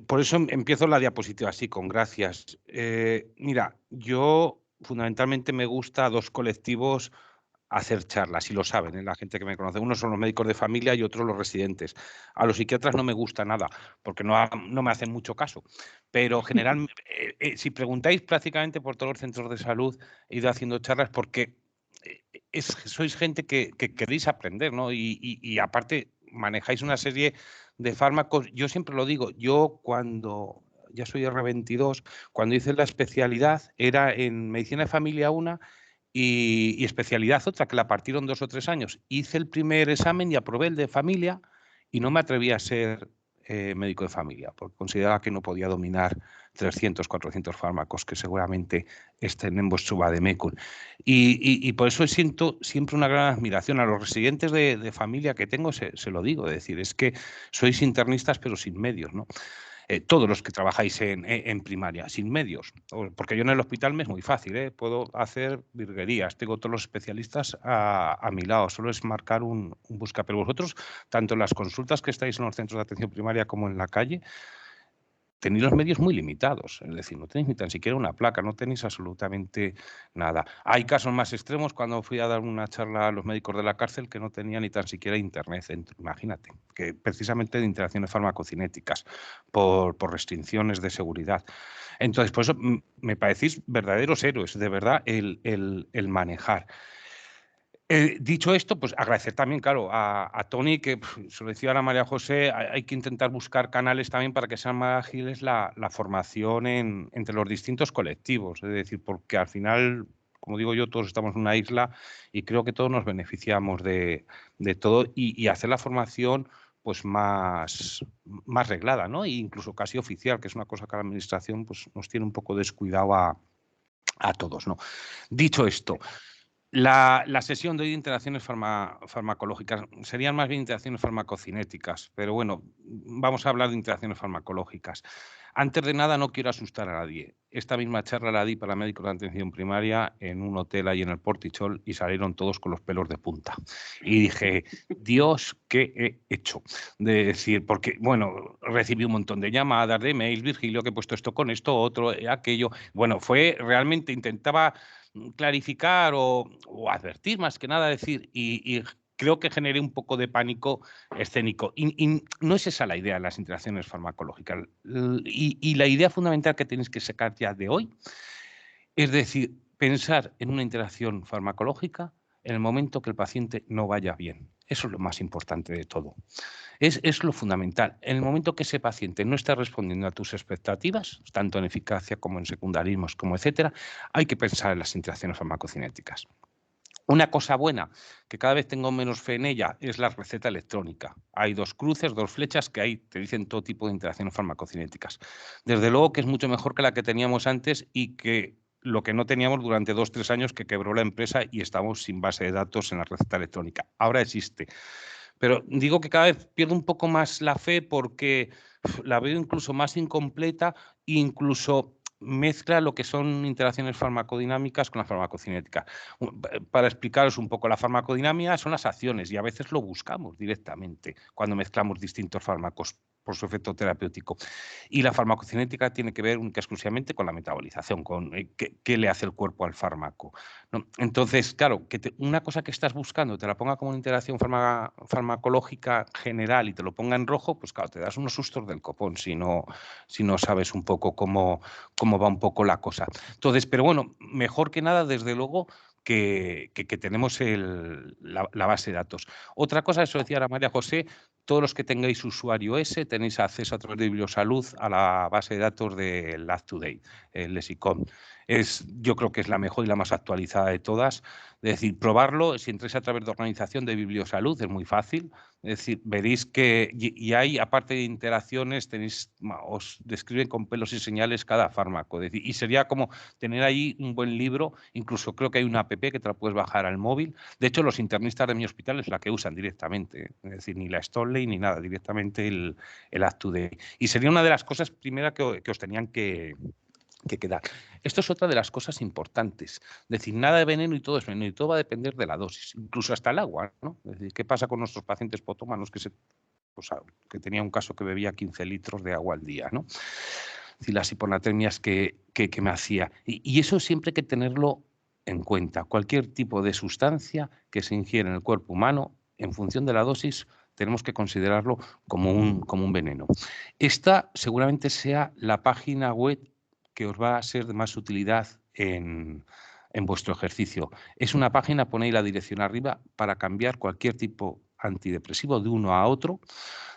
Por eso empiezo la diapositiva así, con gracias. Mira, yo fundamentalmente me gusta a 2 colectivos hacer charlas, y lo saben, la gente que me conoce. Unos son los médicos de familia y otros los residentes. A los psiquiatras no me gusta nada, porque no me hacen mucho caso. Pero si preguntáis prácticamente por todos los centros de salud, he ido haciendo charlas porque sois gente que queréis aprender, ¿no? Y aparte manejáis una serie de fármacos. Yo siempre lo digo, yo cuando ya soy R22, cuando hice la especialidad era en medicina de familia una y especialidad otra, que la partieron 2 o 3 años. Hice el primer examen y aprobé el de familia y no me atreví a ser médico de familia, porque consideraba que no podía dominar 300, 400 fármacos que seguramente estén en vuestro vademecum. Y por eso siento siempre una gran admiración a los residentes de familia que tengo, se lo digo, es decir, es que sois internistas pero sin medios, ¿no? Todos los que trabajáis en primaria, sin medios. Porque yo en el hospital me es muy fácil, ¿eh? Puedo hacer virguerías, tengo todos los especialistas a mi lado, solo es marcar un busca. Pero vosotros, tanto en las consultas que estáis en los centros de atención primaria como en la calle, tenéis los medios muy limitados, es decir, no tenéis ni tan siquiera una placa, no tenéis absolutamente nada. Hay casos más extremos cuando fui a dar una charla a los médicos de la cárcel que no tenían ni tan siquiera internet, imagínate, que precisamente de interacciones farmacocinéticas por restricciones de seguridad. Entonces, por eso me parecéis verdaderos héroes, de verdad, el manejar. Dicho esto, pues agradecer también, claro, a Tony, que se lo decía a la María José, hay que intentar buscar canales también para que sean más ágiles la formación entre los distintos colectivos. Es decir, porque al final, como digo yo, todos estamos en una isla y creo que todos nos beneficiamos de todo y hacer la formación pues más reglada, ¿no? E incluso casi oficial, que es una cosa que la Administración pues, nos tiene un poco descuidado a todos, ¿no? Dicho esto, la sesión de hoy de interacciones farmacológicas serían más bien interacciones farmacocinéticas, pero bueno, vamos a hablar de interacciones farmacológicas. Antes de nada, no quiero asustar a nadie. Esta misma charla la di para médicos de atención primaria en un hotel ahí en el Portichol y salieron todos con los pelos de punta. Y dije, Dios, ¿qué he hecho? De decir, porque, bueno, recibí un montón de llamadas, de mails, Virgilio, que he puesto esto con esto, otro, aquello. Bueno, fue realmente, intentaba clarificar o advertir más que nada, decir, y creo que generé un poco de pánico escénico. Y no es esa la idea de las interacciones farmacológicas. Y la idea fundamental que tenéis que sacar ya de hoy es decir, pensar en una interacción farmacológica en el momento que el paciente no vaya bien. Eso es lo más importante de todo. Es lo fundamental. En el momento que ese paciente no está respondiendo a tus expectativas, tanto en eficacia como en secundarismos, como etcétera, hay que pensar en las interacciones farmacocinéticas. Una cosa buena, que cada vez tengo menos fe en ella, es la receta electrónica. Hay 2 cruces, 2 flechas que ahí te dicen todo tipo de interacciones farmacocinéticas. Desde luego que es mucho mejor que la que teníamos antes y que lo que no teníamos durante 2 o 3 años que quebró la empresa y estamos sin base de datos en la receta electrónica. Ahora existe. Pero digo que cada vez pierdo un poco más la fe porque la veo incluso más incompleta e incluso mezcla lo que son interacciones farmacodinámicas con la farmacocinética. Para explicaros un poco, la farmacodinámica son las acciones y a veces lo buscamos directamente cuando mezclamos distintos fármacos por su efecto terapéutico. Y la farmacocinética tiene que ver única exclusivamente con la metabolización, con qué le hace el cuerpo al fármaco, ¿no? Entonces, claro, una cosa que estás buscando te la ponga como una interacción farmacológica general y te lo ponga en rojo, pues claro, te das unos sustos del copón si no sabes un poco cómo va un poco la cosa. Entonces, pero bueno, mejor que nada, desde luego, que tenemos la base de datos. Otra cosa, eso decía ahora María José, todos los que tengáis usuario ese tenéis acceso a través de Bibliosalud a la base de datos de LabToday, el lexicon. Yo creo que es la mejor y la más actualizada de todas. Es decir, probarlo, si entráis a través de organización de Bibliosalud, es muy fácil. Es decir, veréis que, y hay, aparte de interacciones, os describen con pelos y señales cada fármaco. Es decir, y sería como tener ahí un buen libro, incluso creo que hay una app que te la puedes bajar al móvil. De hecho, los internistas de mi hospital es la que usan directamente, es decir, ni la Stoneleigh ni nada, directamente el Act2D. Y sería una de las cosas primeras que os tenían que quedar. Esto es otra de las cosas importantes. Es decir, nada de veneno y todo es veneno y todo va a depender de la dosis, incluso hasta el agua, ¿no? Es decir, ¿qué pasa con nuestros pacientes potómanos que se pues, que tenía un caso que bebía 15 litros de agua al día, ¿no? Es decir, las hiponatremias que me hacía. Y eso siempre hay que tenerlo en cuenta. Cualquier tipo de sustancia que se ingiere en el cuerpo humano, en función de la dosis, tenemos que considerarlo como un veneno. Esta seguramente sea la página web que os va a ser de más utilidad en vuestro ejercicio. Es una página, ponéis la dirección arriba, para cambiar cualquier tipo antidepresivo de uno a otro,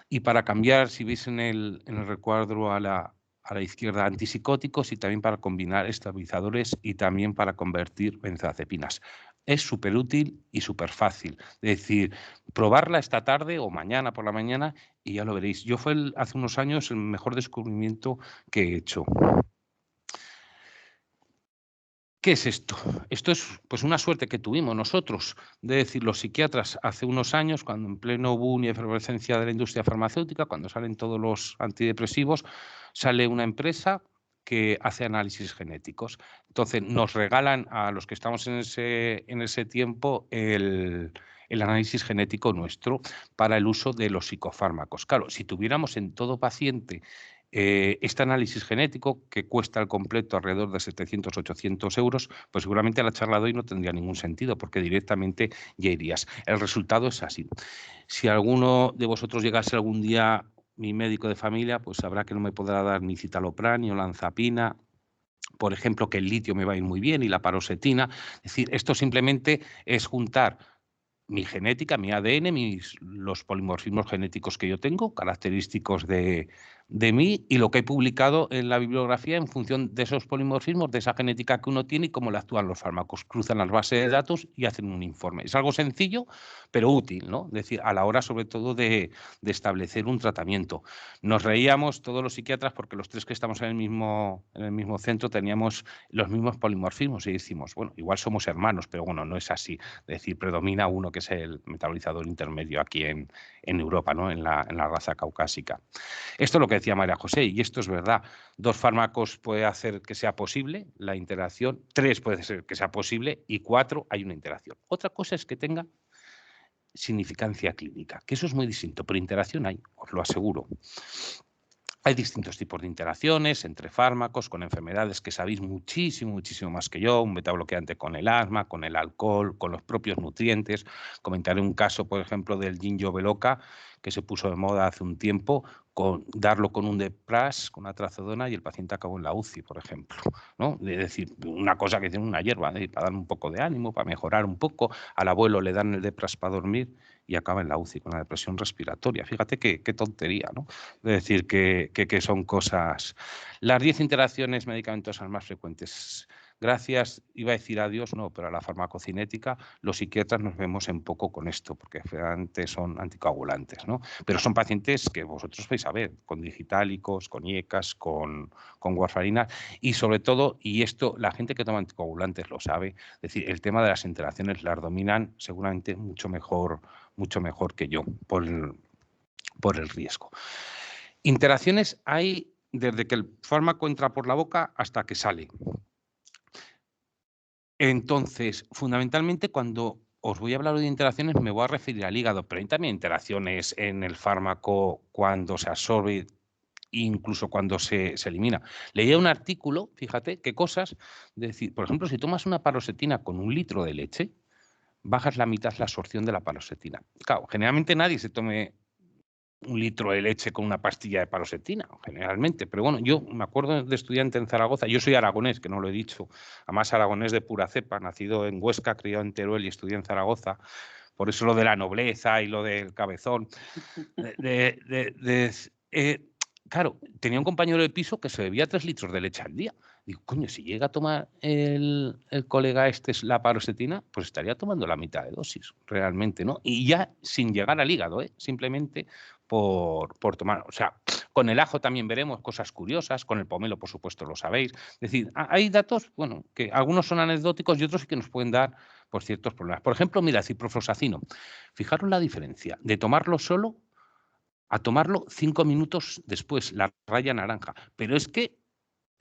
y para cambiar, si veis en el recuadro a la izquierda, antipsicóticos, y también para combinar estabilizadores y también para convertir benzodiazepinas. Es súper útil y súper fácil. Es decir, probarla esta tarde o mañana por la mañana y ya lo veréis. Yo fue hace unos años el mejor descubrimiento que he hecho. ¿Qué es esto? Esto es pues una suerte que tuvimos nosotros, de decir, los psiquiatras hace unos años, cuando en pleno boom y efervescencia de la industria farmacéutica, cuando salen todos los antidepresivos, sale una empresa que hace análisis genéticos. Entonces nos regalan a los que estamos en ese tiempo el análisis genético nuestro para el uso de los psicofármacos. Claro, si tuviéramos en todo paciente este análisis genético, que cuesta al completo alrededor de 700, 800 euros, pues seguramente la charla de hoy no tendría ningún sentido, porque directamente ya irías. El resultado es así. Si alguno de vosotros llegase algún día mi médico de familia, pues sabrá que no me podrá dar ni citalopram ni olanzapina, por ejemplo, que el litio me va a ir muy bien y la paroxetina. Es decir, esto simplemente es juntar mi genética, mi ADN, los polimorfismos genéticos que yo tengo, característicos de mí, y lo que he publicado en la bibliografía en función de esos polimorfismos, de esa genética que uno tiene y cómo le actúan los fármacos. Cruzan las bases de datos y hacen un informe. Es algo sencillo, pero útil, ¿no? Es decir, a la hora sobre todo de establecer un tratamiento. Nos reíamos todos los psiquiatras porque los tres que estamos en el mismo centro teníamos los mismos polimorfismos y decimos, bueno, igual somos hermanos, pero bueno, no es así. Es decir, predomina uno que es el metabolizador intermedio aquí en Europa, ¿no? en la raza caucásica. Esto es lo que decía María José, y esto es verdad. 2 fármacos puede hacer que sea posible la interacción, 3 puede ser que sea posible, y 4 hay una interacción. Otra cosa es que tenga significancia clínica, que eso es muy distinto, pero interacción hay, os lo aseguro. Hay distintos tipos de interacciones entre fármacos, con enfermedades que sabéis muchísimo, muchísimo más que yo, un betabloqueante con el asma, con el alcohol, con los propios nutrientes. Comentaré un caso, por ejemplo, del ginkgo biloba, que se puso de moda hace un tiempo, darlo con un Depras, con una trazodona, y el paciente acabó en la UCI, por ejemplo, ¿no? Es decir, una cosa que tiene una hierba, para dar un poco de ánimo, para mejorar un poco. Al abuelo le dan el Depras para dormir y acaba en la UCI con la depresión respiratoria. Fíjate qué tontería, ¿no? Es decir, que son cosas. Las 10 interacciones medicamentosas más frecuentes. Gracias, iba a decir adiós, no, pero a la farmacocinética los psiquiatras nos vemos en poco con esto, porque antes son anticoagulantes, ¿no? Pero son pacientes que vosotros vais a ver, con digitálicos, con IECAS, con warfarina, y sobre todo, y esto la gente que toma anticoagulantes lo sabe, es decir, el tema de las interacciones las dominan seguramente mucho mejor que yo, por el riesgo. Interacciones hay desde que el fármaco entra por la boca hasta que sale. Entonces, fundamentalmente, cuando os voy a hablar de interacciones, me voy a referir al hígado, pero hay también interacciones en el fármaco cuando se absorbe, incluso cuando se elimina. Leía un artículo, fíjate qué cosas, decir, por ejemplo, si tomas una paroxetina con 1 litro de leche, bajas la mitad la absorción de la paroxetina. Claro, generalmente nadie se tome 1 litro de leche con una pastilla de paroxetina, generalmente. Pero bueno, yo me acuerdo de estudiante en Zaragoza, yo soy aragonés, que no lo he dicho, además aragonés de pura cepa, nacido en Huesca, criado en Teruel y estudié en Zaragoza, por eso lo de la nobleza y lo del cabezón. Claro, tenía un compañero de piso que se bebía 3 litros de leche al día. Digo, coño, si llega a tomar el colega la paroxetina, pues estaría tomando la mitad de dosis, realmente, ¿no? Y ya sin llegar al hígado, simplemente por tomar. O sea, con el ajo también veremos cosas curiosas, con el pomelo, por supuesto, lo sabéis. Es decir, hay datos, bueno, que algunos son anecdóticos y otros sí que nos pueden dar pues, ciertos problemas. Por ejemplo, mira, ciprofloxacino. Fijaros la diferencia de tomarlo solo a tomarlo 5 minutos después, la raya naranja. Pero es que,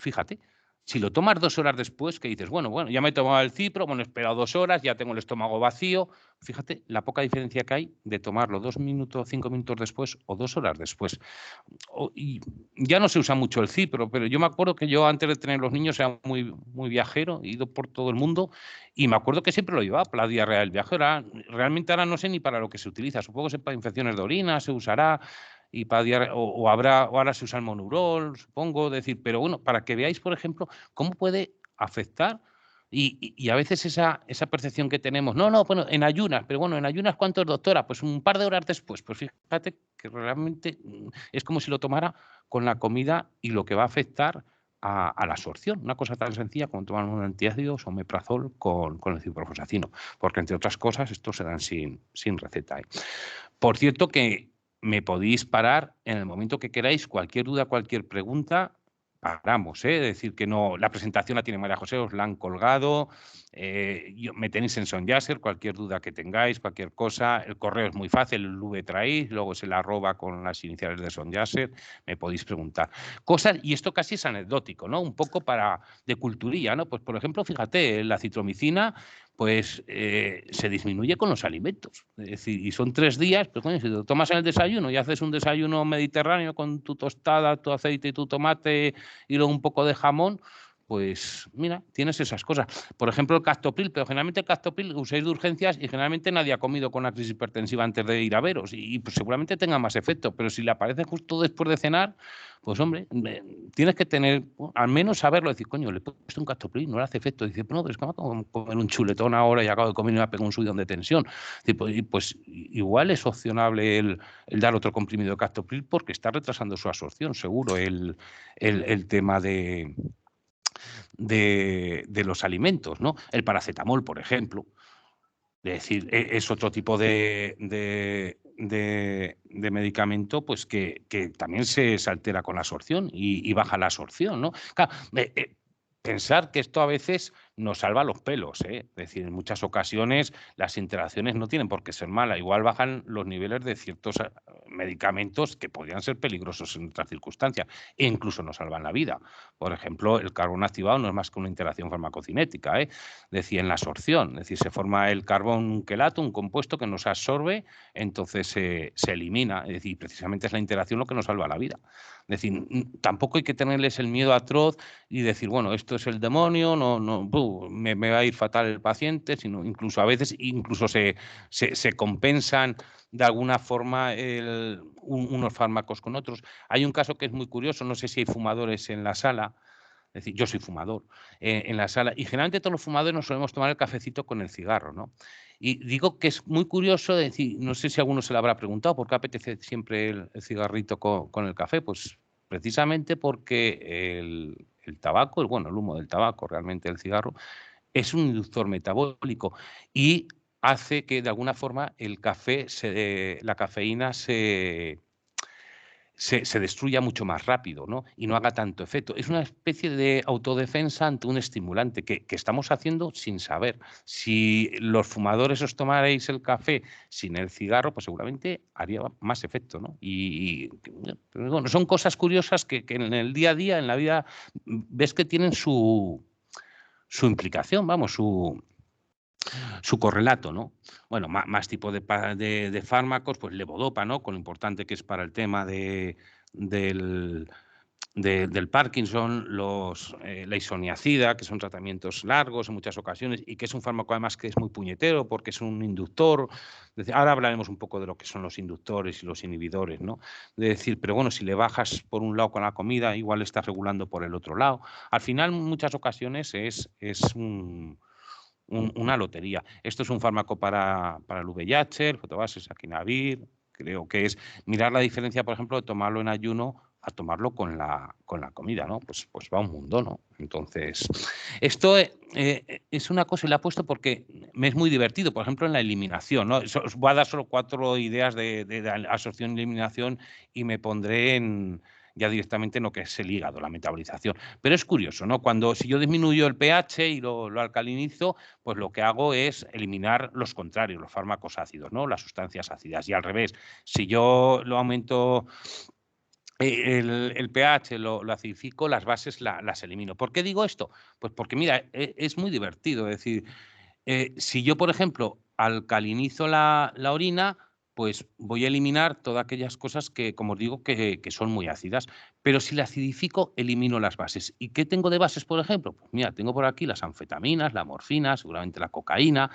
fíjate, Si lo tomas 2 horas después, que dices, bueno, ya me he tomado el cipro, bueno, he esperado 2 horas, ya tengo el estómago vacío. Fíjate la poca diferencia que hay de tomarlo 2 minutos, 5 minutos después o 2 horas después. Y ya no se usa mucho el cipro, pero yo me acuerdo que yo antes de tener los niños era muy viajero, he ido por todo el mundo y me acuerdo que siempre lo llevaba para la diarrea del viajero. Realmente ahora no sé ni para lo que se utiliza, supongo que para infecciones de orina se usará y para o ahora se usa el monurol, supongo, decir, pero bueno, para que veáis, por ejemplo, cómo puede afectar y a veces esa percepción que tenemos, bueno, en ayunas, pero bueno, en ayunas, ¿cuánto es, doctora? Pues un par de horas después. Pues fíjate que realmente es como si lo tomara con la comida y lo que va a afectar a la absorción. Una cosa tan sencilla como tomar un antiácido o omeprazol con el ciprofosfacino, porque entre otras cosas estos se dan sin receta. Por cierto que me podéis parar en el momento que queráis, cualquier duda, cualquier pregunta, paramos, ¿eh? Es decir, que no, la presentación la tiene María José, os la han colgado, me tenéis en Son Yasser, cualquier duda que tengáis, cualquier cosa, el correo es muy fácil, el V traéis, luego es el @ con las iniciales de Son Yasser, me podéis preguntar. Cosas, y esto casi es anecdótico, ¿no? Un poco de culturilla, ¿no? Pues por ejemplo, fíjate, la citromicina pues se disminuye con los alimentos. Es decir, y son 3 días, pero coño, si lo tomas en el desayuno y haces un desayuno mediterráneo con tu tostada, tu aceite y tu tomate y luego un poco de jamón, pues mira, tienes esas cosas. Por ejemplo, el Captopril, pero generalmente el Captopril usáis de urgencias y generalmente nadie ha comido con una crisis hipertensiva antes de ir a veros y pues seguramente tenga más efecto, pero si le aparece justo después de cenar, pues hombre, tienes que tener, al menos saberlo, decir, coño, le he puesto un Captopril, no le hace efecto. Dice, no, pero es que me acabo de comer un chuletón ahora y acabo de comer y me ha pegado un subidón de tensión. Pues igual es opcionable el dar otro comprimido de Captopril porque está retrasando su absorción, seguro, el tema de los alimentos, ¿no? El paracetamol, por ejemplo. Es decir, es otro tipo de medicamento pues que también se altera con la absorción y baja la absorción, ¿no? Claro, pensar que esto a veces nos salva los pelos, ¿eh? Es decir, en muchas ocasiones las interacciones no tienen por qué ser malas. Igual bajan los niveles de ciertos medicamentos que podrían ser peligrosos en otras circunstancias e incluso nos salvan la vida. Por ejemplo, el carbón activado no es más que una interacción farmacocinética, ¿eh? Es decir, en la absorción, es decir, se forma el carbón quelato, un compuesto que nos absorbe, entonces se elimina, es decir, precisamente es la interacción lo que nos salva la vida. Es decir, tampoco hay que tenerles el miedo atroz y decir, bueno, esto es el demonio, me va a ir fatal el paciente, sino incluso a veces se compensan de alguna forma unos fármacos con otros. Hay un caso que es muy curioso, no sé si hay fumadores en la sala, es decir, yo soy fumador en la sala y generalmente todos los fumadores nos solemos tomar el cafecito con el cigarro, ¿no? Y digo que es muy curioso, decir, no sé si alguno se lo habrá preguntado, ¿por qué apetece siempre el cigarrito con el café? Pues precisamente porque el tabaco, el humo del tabaco, realmente el cigarro, es un inductor metabólico y hace que de alguna forma la cafeína se destruya mucho más rápido, ¿no? Y no haga tanto efecto. Es una especie de autodefensa ante un estimulante que estamos haciendo sin saber. Si los fumadores os tomarais el café sin el cigarro, pues seguramente haría más efecto, ¿no? Bueno, son cosas curiosas que en el día a día, en la vida, ves que tienen su implicación, vamos, su correlato, ¿no? Bueno, más tipos de fármacos, pues levodopa, ¿no? Con lo importante que es para el tema del Parkinson, la isoniazida, que son tratamientos largos en muchas ocasiones y que es un fármaco además que es muy puñetero porque es un inductor. Ahora hablaremos un poco de lo que son los inductores y los inhibidores, ¿no? De decir, pero bueno, si le bajas por un lado con la comida, igual estás regulando por el otro lado. Al final, en muchas ocasiones es una lotería. Esto es un fármaco para el VIH, el Fotobase, Saquinavir. Creo que es mirar la diferencia, por ejemplo, de tomarlo en ayuno a tomarlo con la comida, ¿no? Pues va un mundo, ¿no? Entonces, esto es una cosa, y la he puesto porque me es muy divertido, por ejemplo, en la eliminación, ¿no? Os voy a dar solo 4 ideas de absorción y eliminación y me pondré ya directamente en lo que es el hígado, la metabolización. Pero es curioso, ¿no? Si yo disminuyo el pH y lo alcalinizo, pues lo que hago es eliminar los contrarios, los fármacos ácidos, ¿no? Las sustancias ácidas. Y al revés, si yo lo aumento el pH lo acidifico, las bases las elimino. ¿Por qué digo esto? Pues porque, mira, es muy divertido. Es decir, si yo, por ejemplo, alcalinizo la orina, pues voy a eliminar todas aquellas cosas que, como os digo, que son muy ácidas. Pero si la acidifico, elimino las bases. ¿Y qué tengo de bases, por ejemplo? Pues mira, tengo por aquí las anfetaminas, la morfina, seguramente la cocaína.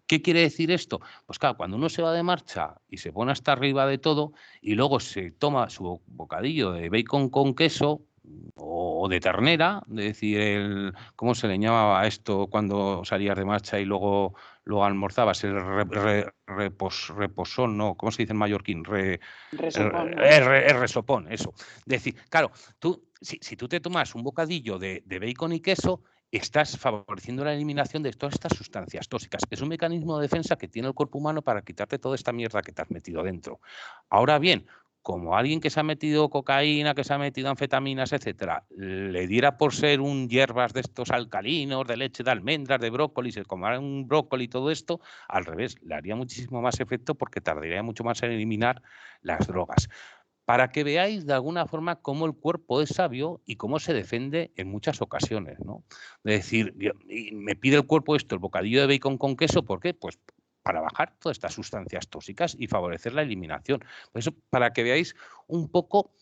¿Qué quiere decir esto? Pues claro, cuando uno se va de marcha y se pone hasta arriba de todo y luego se toma su bocadillo de bacon con queso o de ternera, es decir, ¿cómo se le llamaba a esto cuando salías de marcha y luego almorzabas? El reposón, ¿no? ¿Cómo se dice en mallorquín? Resopón, ¿no? El resopón, eso. Es decir, claro, si tú te tomas un bocadillo de bacon y queso, estás favoreciendo la eliminación de todas estas sustancias tóxicas. Es un mecanismo de defensa que tiene el cuerpo humano para quitarte toda esta mierda que te has metido dentro. Ahora bien, como alguien que se ha metido cocaína, que se ha metido anfetaminas, etcétera, le diera por ser un hierbas de estos alcalinos, de leche de almendras, de brócoli, se comiera un brócoli y todo esto, al revés, le haría muchísimo más efecto porque tardaría mucho más en eliminar las drogas para que veáis de alguna forma cómo el cuerpo es sabio y cómo se defiende en muchas ocasiones, ¿no? Es decir, y me pide el cuerpo esto, el bocadillo de bacon con queso, ¿por qué? Pues para bajar todas estas sustancias tóxicas y favorecer la eliminación. Por eso, para que veáis un poco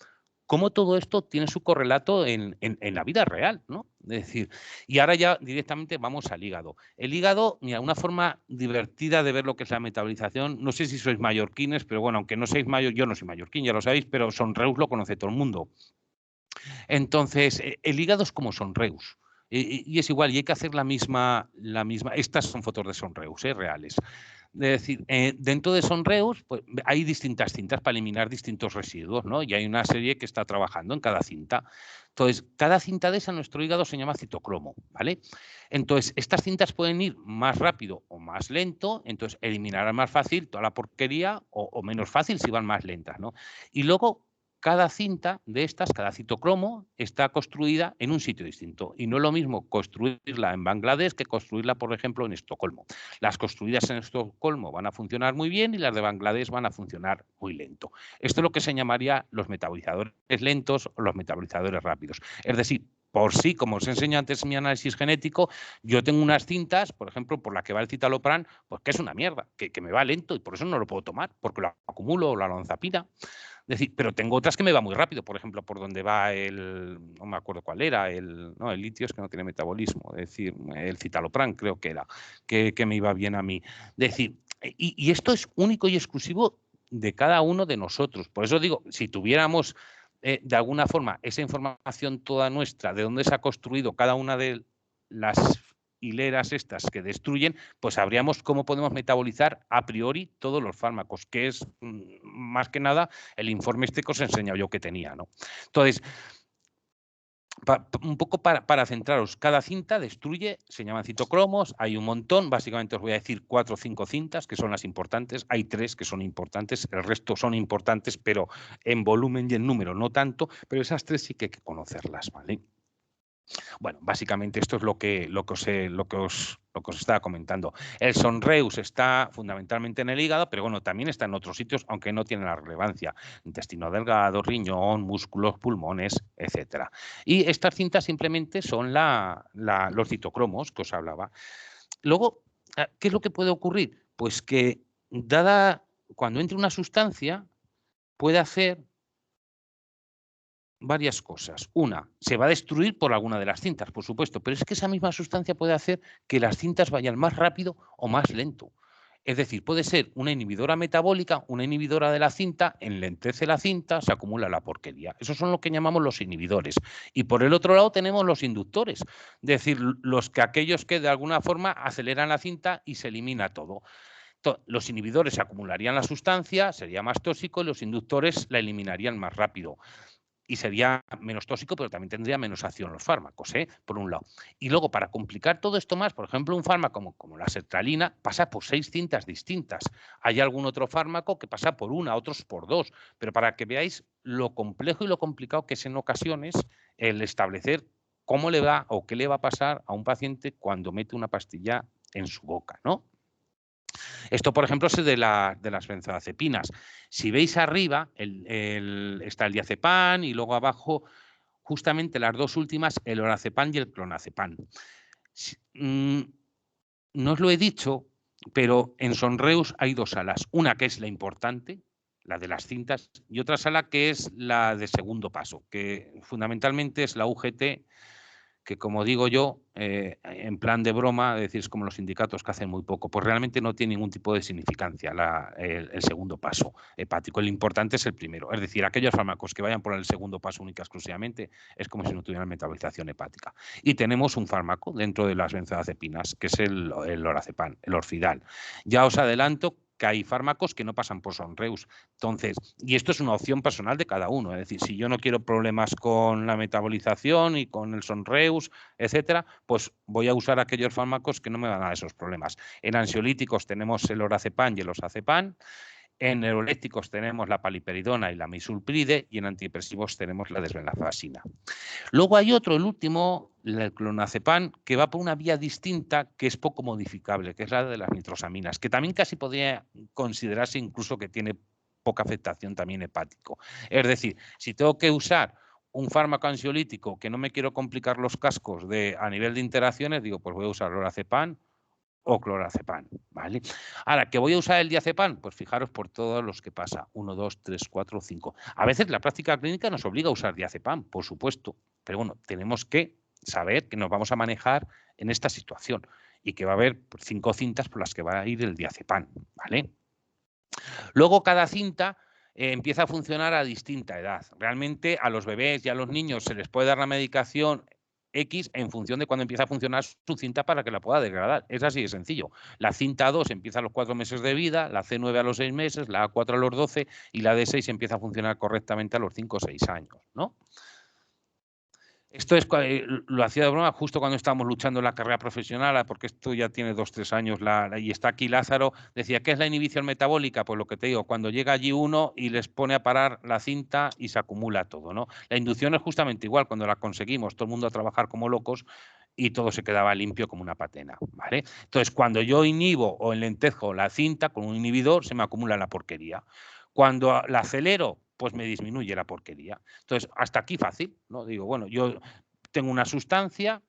cómo todo esto tiene su correlato en la vida real, ¿no? Es decir, y ahora ya directamente vamos al hígado. El hígado, mira, una forma divertida de ver lo que es la metabolización, no sé si sois mallorquines, pero bueno, aunque no seáis yo no soy mallorquín, ya lo sabéis, pero Sonreus lo conoce todo el mundo. Entonces, el hígado es como Sonreus. Y es igual, y hay que hacer la misma. Estas son fotos de Sonreus, reales. Es decir, dentro de Sonreus pues, hay distintas cintas para eliminar distintos residuos, ¿no? Y hay una serie que está trabajando en cada cinta. Entonces, cada cinta de esa, nuestro hígado se llama citocromo, ¿vale? Entonces, estas cintas pueden ir más rápido o más lento, entonces eliminarán más fácil toda la porquería o menos fácil si van más lentas, ¿no? Y luego cada cinta de estas, cada citocromo, está construida en un sitio distinto. Y no es lo mismo construirla en Bangladesh que construirla, por ejemplo, en Estocolmo. Las construidas en Estocolmo van a funcionar muy bien y las de Bangladesh van a funcionar muy lento. Esto es lo que se llamaría los metabolizadores lentos o los metabolizadores rápidos. Es decir, por sí, como os enseñé antes en mi análisis genético, yo tengo unas cintas, por ejemplo, por la que va el citalopram, pues que es una mierda, que me va lento y por eso no lo puedo tomar, porque lo acumulo o la olanzapina. Decir, pero tengo otras que me va muy rápido, por ejemplo, por donde va no me acuerdo cuál era, el litio es que no tiene metabolismo, es decir, el citalopram creo que era, que me iba bien a mí. Decir, y esto es único y exclusivo de cada uno de nosotros. Por eso digo, si tuviéramos de alguna forma esa información toda nuestra, de dónde se ha construido cada una de las hileras estas que destruyen, pues sabríamos cómo podemos metabolizar a priori todos los fármacos, que es más que nada el informe este que os he enseñado yo que tenía, ¿no? Entonces, un poco para centraros, cada cinta destruye, se llaman citocromos, hay un montón, básicamente os voy a decir 4 o 5 cintas que son las importantes, hay 3 que son importantes, el resto son importantes, pero en volumen y en número no tanto, pero esas 3 sí que hay que conocerlas, ¿vale? Bueno, básicamente esto es lo que os estaba comentando. El Sonreus está fundamentalmente en el hígado, pero bueno, también está en otros sitios, aunque no tiene la relevancia. Intestino delgado, riñón, músculos, pulmones, etcétera. Y estas cintas simplemente son los citocromos que os hablaba. Luego, ¿qué es lo que puede ocurrir? Pues que cuando entre una sustancia, puede hacer varias cosas. Una, se va a destruir por alguna de las cintas, por supuesto, pero es que esa misma sustancia puede hacer que las cintas vayan más rápido o más lento. Es decir, puede ser una inhibidora metabólica, una inhibidora de la cinta, enlentece la cinta, se acumula la porquería. Esos son lo que llamamos los inhibidores. Y por el otro lado tenemos los inductores, es decir, aquellos que de alguna forma aceleran la cinta y se elimina todo. Los inhibidores se acumularían la sustancia, sería más tóxico y los inductores la eliminarían más rápido y sería menos tóxico, pero también tendría menos acción los fármacos, por un lado. Y luego, para complicar todo esto más, por ejemplo, un fármaco como la sertralina pasa por 6 cintas distintas. Hay algún otro fármaco que pasa por una, otros por 2, pero para que veáis lo complejo y lo complicado que es en ocasiones el establecer cómo le va o qué le va a pasar a un paciente cuando mete una pastilla en su boca, ¿no? Esto, por ejemplo, es de las benzodiazepinas. Si veis arriba, está el diazepam y luego abajo, justamente las dos últimas, el orazepam y el clonazepam. No os lo he dicho, pero en Sonreus hay dos salas. Una que es la importante, la de las cintas, y otra sala que es la de segundo paso, que fundamentalmente es la UGT, que como digo yo, en plan de broma, es decir, es como los sindicatos que hacen muy poco, pues realmente no tiene ningún tipo de significancia el segundo paso hepático. El importante es el primero, es decir, aquellos fármacos que vayan por el segundo paso única exclusivamente es como si no tuvieran metabolización hepática. Y tenemos un fármaco dentro de las benzodiazepinas, que es el lorazepam, el Orfidal. Ya os adelanto que hay fármacos que no pasan por Sonreus. Entonces, y esto es una opción personal de cada uno. Es decir, si yo no quiero problemas con la metabolización y con el Sonreus, etcétera, pues voy a usar aquellos fármacos que no me van a dar esos problemas. En ansiolíticos tenemos el orazepam y el oxazepam. En neurolépticos tenemos la paliperidona y la misulpride, y en antidepresivos tenemos la desvenlafaxina. Luego hay otro, el último, el clonazepam, que va por una vía distinta que es poco modificable, que es la de las nitrosaminas, que también casi podría considerarse incluso que tiene poca afectación también hepático. Es decir, si tengo que usar un fármaco ansiolítico que no me quiero complicar los cascos a nivel de interacciones, digo, pues voy a usar lorazepam o clorazepam, ¿vale? Ahora, ¿que voy a usar el diazepam? Pues fijaros por todos los que pasa, 1, 2, 3, 4, 5. A veces la práctica clínica nos obliga a usar diazepam, por supuesto, pero bueno, tenemos que saber que nos vamos a manejar en esta situación y que va a haber 5 cintas por las que va a ir el diazepam, ¿vale? Luego cada cinta empieza a funcionar a distinta edad. Realmente a los bebés y a los niños se les puede dar la medicación X en función de cuando empieza a funcionar su cinta para que la pueda degradar. Es así de sencillo. La cinta 2 empieza a los 4 meses de vida, la C9 a los 6 meses, la A4 a los 12 y la D6 empieza a funcionar correctamente a los 5 o 6 años, ¿no? Esto lo hacía de broma justo cuando estábamos luchando en la carrera profesional, porque esto ya tiene 2 o 3 años, y está aquí Lázaro, decía, ¿qué es la inhibición metabólica? Pues lo que te digo, cuando llega allí uno y les pone a parar la cinta y se acumula todo, ¿no? La inducción es justamente igual, cuando la conseguimos, todo el mundo a trabajar como locos y todo se quedaba limpio como una patena, ¿vale? Entonces, cuando yo inhibo o enlentejo la cinta con un inhibidor, se me acumula la porquería. Cuando la acelero, pues me disminuye la porquería. Entonces, hasta aquí fácil, ¿no? Digo, bueno, yo tengo una sustancia,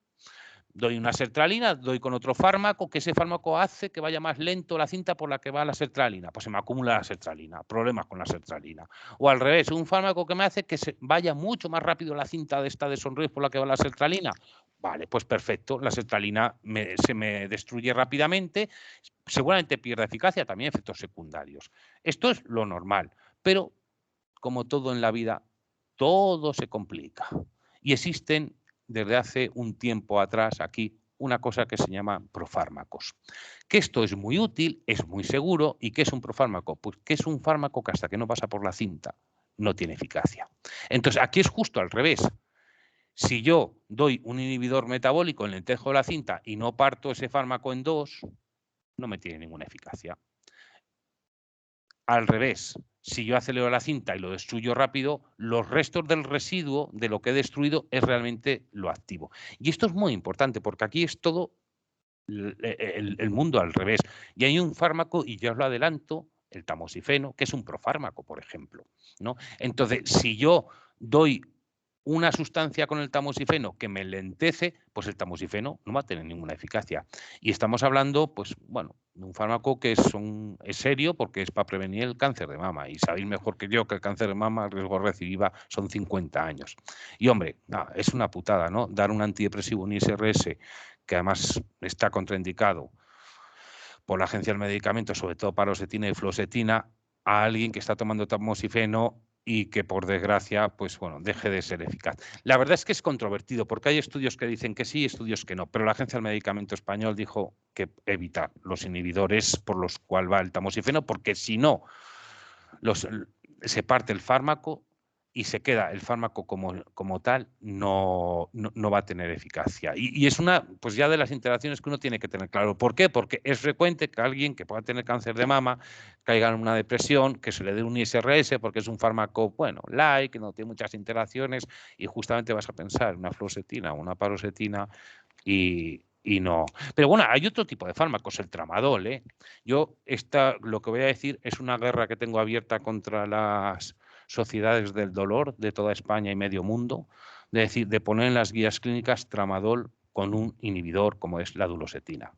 doy una sertralina, doy con otro fármaco, que ese fármaco hace que vaya más lento la cinta por la que va la sertralina, pues se me acumula la sertralina, problemas con la sertralina. O al revés, un fármaco que me hace que se vaya mucho más rápido la cinta de esta de Sonreus por la que va la sertralina. Vale, pues perfecto, la sertralina se me destruye rápidamente, seguramente pierde eficacia, también efectos secundarios. Esto es lo normal, pero como todo en la vida, todo se complica. Y existen desde hace un tiempo atrás aquí una cosa que se llama profármacos. Que esto es muy útil, es muy seguro. ¿Y qué es un profármaco? Pues que es un fármaco que hasta que no pasa por la cinta no tiene eficacia. Entonces aquí es justo al revés. Si yo doy un inhibidor metabólico en el tejo de la cinta y no parto ese fármaco en dos, no me tiene ninguna eficacia. Al revés, si yo acelero la cinta y lo destruyo rápido, los restos del residuo de lo que he destruido es realmente lo activo. Y esto es muy importante porque aquí es todo el mundo al revés. Y hay un fármaco, y ya os lo adelanto, el tamoxifeno, que es un profármaco, por ejemplo, ¿no? Entonces, si yo doy una sustancia con el tamoxifeno que me lentece, pues el tamoxifeno no va a tener ninguna eficacia. Y estamos hablando, pues bueno, de un fármaco que es serio porque es para prevenir el cáncer de mama. Y sabéis mejor que yo que el cáncer de mama, el riesgo recidiva son 50 años. Y hombre, es una putada, ¿no? Dar un antidepresivo, un ISRS, que además está contraindicado por la Agencia del Medicamento, sobre todo paroxetina y fluoxetina, a alguien que está tomando tamoxifeno y que por desgracia, pues bueno, deje de ser eficaz. La verdad es que es controvertido porque hay estudios que dicen que sí, estudios que no, pero la Agencia del Medicamento Español dijo que evita los inhibidores por los cuales va el tamoxifeno, porque si no, se parte el fármaco y se queda el fármaco como tal, no va a tener eficacia. Y es una, pues ya de las interacciones que uno tiene que tener claro. ¿Por qué? Porque es frecuente que alguien que pueda tener cáncer de mama caiga en una depresión, que se le dé un ISRS porque es un fármaco, bueno, light, que no tiene muchas interacciones, y justamente vas a pensar en una fluoxetina o una paroxetina y Y no. Pero bueno, hay otro tipo de fármacos, el tramadol, ¿eh? Yo lo que voy a decir es una guerra que tengo abierta contra las sociedades del dolor de toda España y medio mundo, de decir, de poner en las guías clínicas tramadol con un inhibidor como es la dulosetina.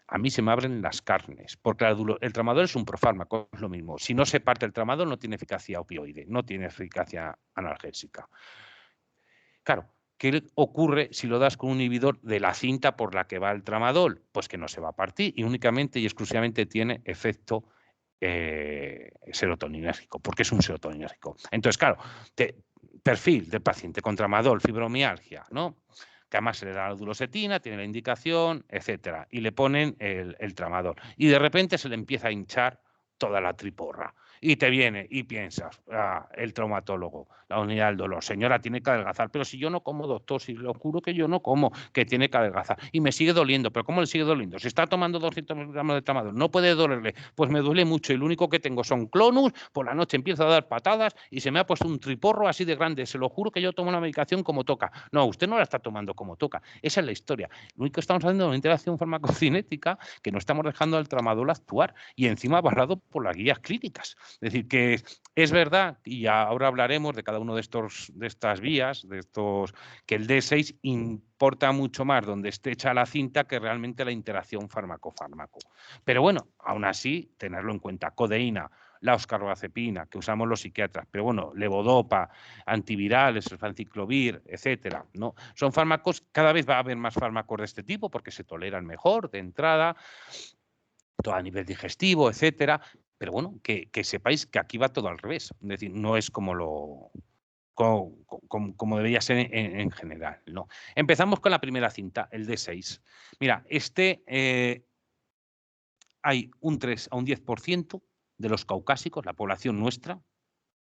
A mí se me abren las carnes, porque el tramadol es un profármaco, es lo mismo. Si no se parte el tramadol no tiene eficacia opioide, no tiene eficacia analgésica. Claro, ¿qué ocurre si lo das con un inhibidor de la cinta por la que va el tramadol? Pues que no se va a partir y únicamente y exclusivamente tiene efecto serotoninérgico, porque es un serotoninérgico. Entonces, claro, perfil del paciente con tramadol, fibromialgia, ¿no? Que además se le da la dulosetina, tiene la indicación, etcétera, y le ponen el tramadol. Y de repente se le empieza a hinchar toda la triporra. Y te viene y piensas, el traumatólogo, la unidad del dolor, señora, tiene que adelgazar, pero si yo no como, doctor, si le juro que yo no como, que tiene que adelgazar. Y me sigue doliendo, pero ¿cómo le sigue doliendo? Si está tomando 200 miligramos de tramadol, no puede dolerle, pues me duele mucho y lo único que tengo son clonus, por la noche empiezo a dar patadas y se me ha puesto un triporro así de grande, se lo juro que yo tomo una medicación como toca. No, usted no la está tomando como toca, esa es la historia. Lo único que estamos haciendo es una interacción farmacocinética que no estamos dejando al tramadol actuar y encima avalado por las guías clínicas. Es decir, que es verdad, y ahora hablaremos de cada uno de estas vías, que el D6 importa mucho más donde esté hecha la cinta que realmente la interacción fármaco-fármaco. Pero bueno, aún así, tenerlo en cuenta. Codeína, la oscarbazepina, que usamos los psiquiatras, pero bueno, levodopa, antivirales, el fanciclovir, etcétera, ¿no? Son fármacos, cada vez va a haber más fármacos de este tipo porque se toleran mejor de entrada, todo a nivel digestivo, etcétera. Pero bueno, que sepáis que aquí va todo al revés. Es decir, no es como debería ser en general, ¿no? Empezamos con la primera cinta, el D6. Mira, hay un 3 a un 10% de los caucásicos, la población nuestra,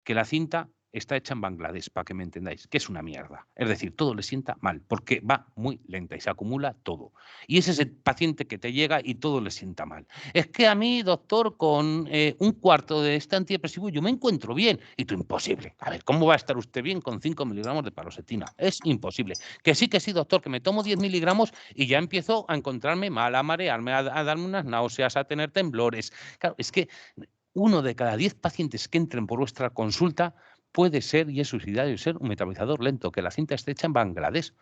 que la cinta está hecha en Bangladesh, para que me entendáis, que es una mierda. Es decir, todo le sienta mal, porque va muy lenta y se acumula todo. Y ese es el paciente que te llega y todo le sienta mal. Es que a mí, doctor, con un cuarto de este antidepresivo yo me encuentro bien. Y tú, imposible. A ver, ¿cómo va a estar usted bien con 5 miligramos de paroxetina? Es imposible. Que sí, doctor, que me tomo 10 miligramos y ya empiezo a encontrarme mal, a marearme, a darme unas náuseas, a tener temblores. Claro, es que 1 de cada 10 pacientes que entren por vuestra consulta puede ser y es suicidario ser un metabolizador lento, que la cinta esté hecha en Bangladesh.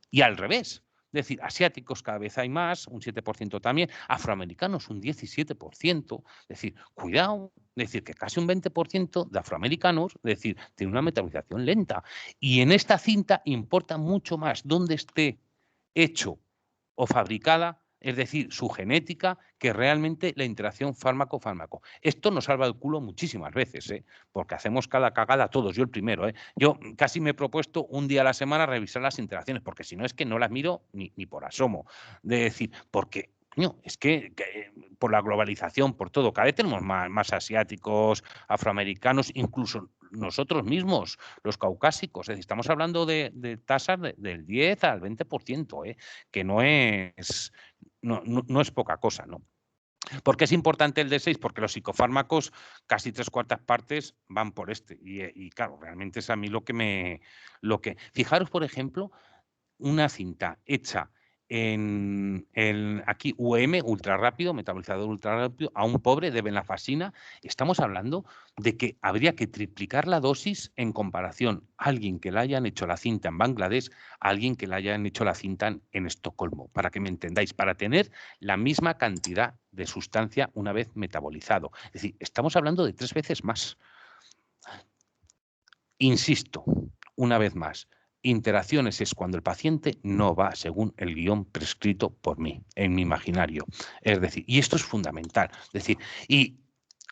Y al revés. Es decir, asiáticos cada vez hay más, un 7% también, afroamericanos un 17%. Es decir, cuidado, es decir, que casi un 20% de afroamericanos, es decir, tiene una metabolización lenta. Y en esta cinta importa mucho más dónde esté hecho o fabricada, es decir, su genética, que realmente la interacción fármaco-fármaco. Esto nos salva el culo muchísimas veces, porque hacemos cada cagada todos, yo el primero. Yo casi me he propuesto un día a la semana revisar las interacciones, porque si no es que no las miro ni por asomo. De decir, porque no, es que por la globalización, por todo, cada vez tenemos más asiáticos, afroamericanos, incluso nosotros mismos, los caucásicos. Es decir, estamos hablando de tasas del 10 al 20%, que no es poca cosa, ¿no? ¿Por qué es importante el D6? Porque los psicofármacos, casi 3/4 partes van por este. Y claro, realmente es a mí lo que Fijaros, por ejemplo, una cinta hecha aquí UM, ultra rápido, metabolizador ultra rápido, a un pobre de venlafaxina. Estamos hablando de que habría que triplicar la dosis en comparación a alguien que le hayan hecho la cinta en Bangladesh, a alguien que le hayan hecho la cinta en Estocolmo, para que me entendáis, para tener la misma cantidad de sustancia una vez metabolizado. Es decir, estamos hablando de 3 veces más. Insisto, una vez más, interacciones es cuando el paciente no va según el guión prescrito por mí, en mi imaginario. Es decir, y esto es fundamental. Es decir, y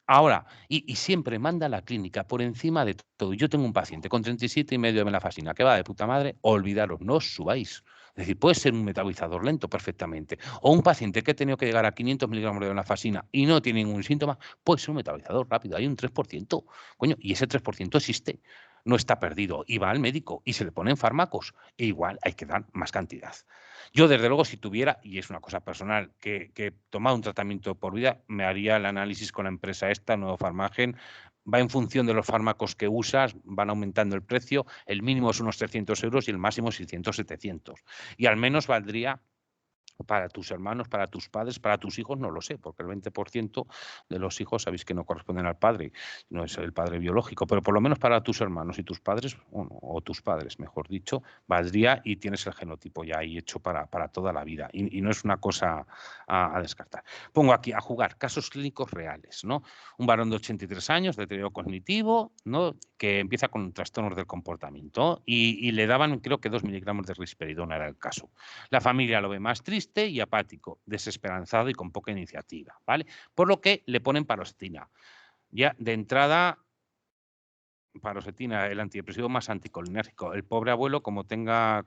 ahora, y siempre manda a la clínica por encima de todo. Yo tengo un paciente con 37,5 de venlafaxina que va de puta madre, olvidaros, no os subáis. Es decir, puede ser un metabolizador lento perfectamente. O un paciente que ha tenido que llegar a 500 miligramos de venlafaxina y no tiene ningún síntoma, puede ser un metabolizador rápido. Hay un 3%. Coño, y ese 3% existe. No está perdido. Y va al médico y se le ponen fármacos. E igual hay que dar más cantidad. Yo, desde luego, si tuviera, y es una cosa personal, que tomar un tratamiento por vida, me haría el análisis con la empresa esta, Nuevo Farmagen. Va en función de los fármacos que usas, van aumentando el precio. El mínimo es unos 300 euros y el máximo 600, 700. Y al menos valdría Para tus hermanos, para tus padres, para tus hijos, no lo sé, porque el 20% de los hijos sabéis que no corresponden al padre, no es el padre biológico, pero por lo menos para tus hermanos y tus padres, o tus padres, mejor dicho, valdría y tienes el genotipo ya ahí hecho para toda la vida. Y no es una cosa a descartar. Pongo aquí a jugar casos clínicos reales, ¿no? Un varón de 83 años, deterioro cognitivo, ¿no? Que empieza con trastornos del comportamiento y le daban, creo que 2 miligramos de risperidona era el caso. La familia lo ve más triste y apático, desesperanzado y con poca iniciativa, ¿vale? Por lo que le ponen paroxetina. Ya de entrada, paroxetina, el antidepresivo más anticolinérgico. El pobre abuelo, como tenga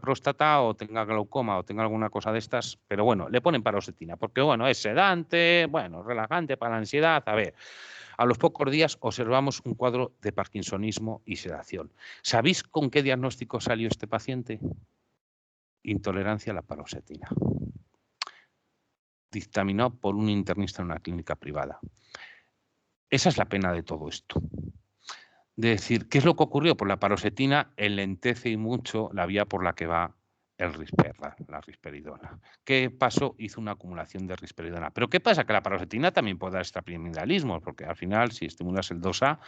próstata o tenga glaucoma o tenga alguna cosa de estas, pero bueno, le ponen paroxetina porque, bueno, es sedante, bueno, relajante para la ansiedad. A ver, a los pocos días observamos un cuadro de parkinsonismo y sedación. ¿Sabéis con qué diagnóstico salió este paciente? Intolerancia a la paroxetina. Dictaminado por un internista en una clínica privada. Esa es la pena de todo esto. De decir, ¿qué es lo que ocurrió? Pues la paroxetina enlentece y mucho la vía por la que va el risperidona, la risperidona. ¿Qué pasó? Hizo una acumulación de risperidona. ¿Pero qué pasa? Que la paroxetina también puede dar extrapiramidalismo, porque al final, si estimulas el 2A,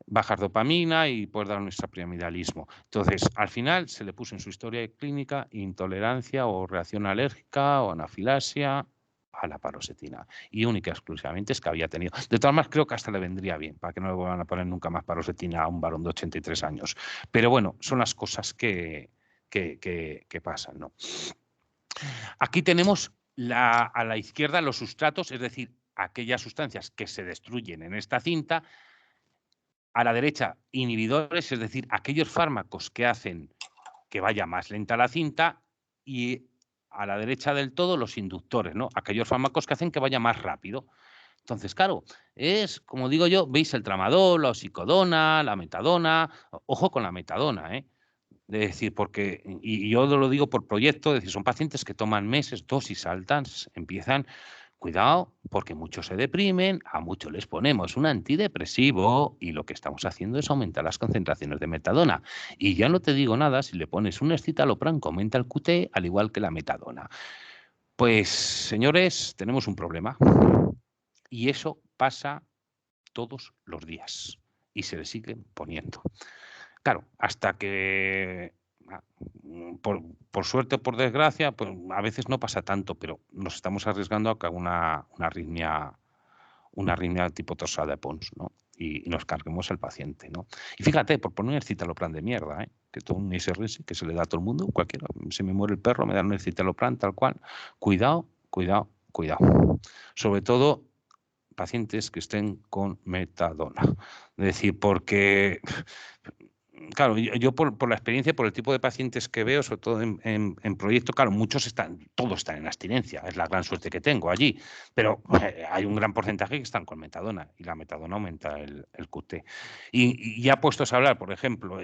bajas dopamina y puedes dar un extrapiramidalismo. Entonces, al final se le puso en su historia clínica intolerancia o reacción alérgica o anafilasia a la paroxetina. Y única y exclusivamente es que había tenido. De todas maneras, creo que hasta le vendría bien, para que no le vuelvan a poner nunca más paroxetina a un varón de 83 años. Pero bueno, son las cosas que pasan, ¿no? Aquí tenemos a la izquierda los sustratos, es decir, aquellas sustancias que se destruyen en esta cinta. A la derecha, inhibidores, es decir, aquellos fármacos que hacen que vaya más lenta la cinta, y a la derecha del todo los inductores, ¿no? Aquellos fármacos que hacen que vaya más rápido. Entonces, claro, es, como digo yo, veis el tramadol, la oxicodona, la metadona, ojo con la metadona, ¿eh? De decir, porque, y yo lo digo por proyecto, es decir, son pacientes que toman meses, dosis altas, empiezan. Cuidado, porque muchos se deprimen, a muchos les ponemos un antidepresivo y lo que estamos haciendo es aumentar las concentraciones de metadona. Y ya no te digo nada si le pones un escitalopram que aumenta el QT, al igual que la metadona. Pues, señores, tenemos un problema. Y eso pasa todos los días. Y se le siguen poniendo. Claro, hasta que, por suerte o por desgracia, pues a veces no pasa tanto, pero nos estamos arriesgando a que haga una arritmia tipo torsada de Pons, ¿no? Y nos carguemos al paciente, ¿no? Y fíjate, por poner un escitalopram de mierda, ¿eh? Que todo un ISRS que se le da a todo el mundo, cualquiera, se me muere el perro, me dan un escitalopram tal cual. Cuidado, cuidado, cuidado. Sobre todo pacientes que estén con metadona. Es decir, porque claro, yo por la experiencia, por el tipo de pacientes que veo, sobre todo en proyecto, claro, todos están en abstinencia, es la gran suerte que tengo allí, pero hay un gran porcentaje que están con metadona y la metadona aumenta el QT. Y ya puestos a hablar, por ejemplo,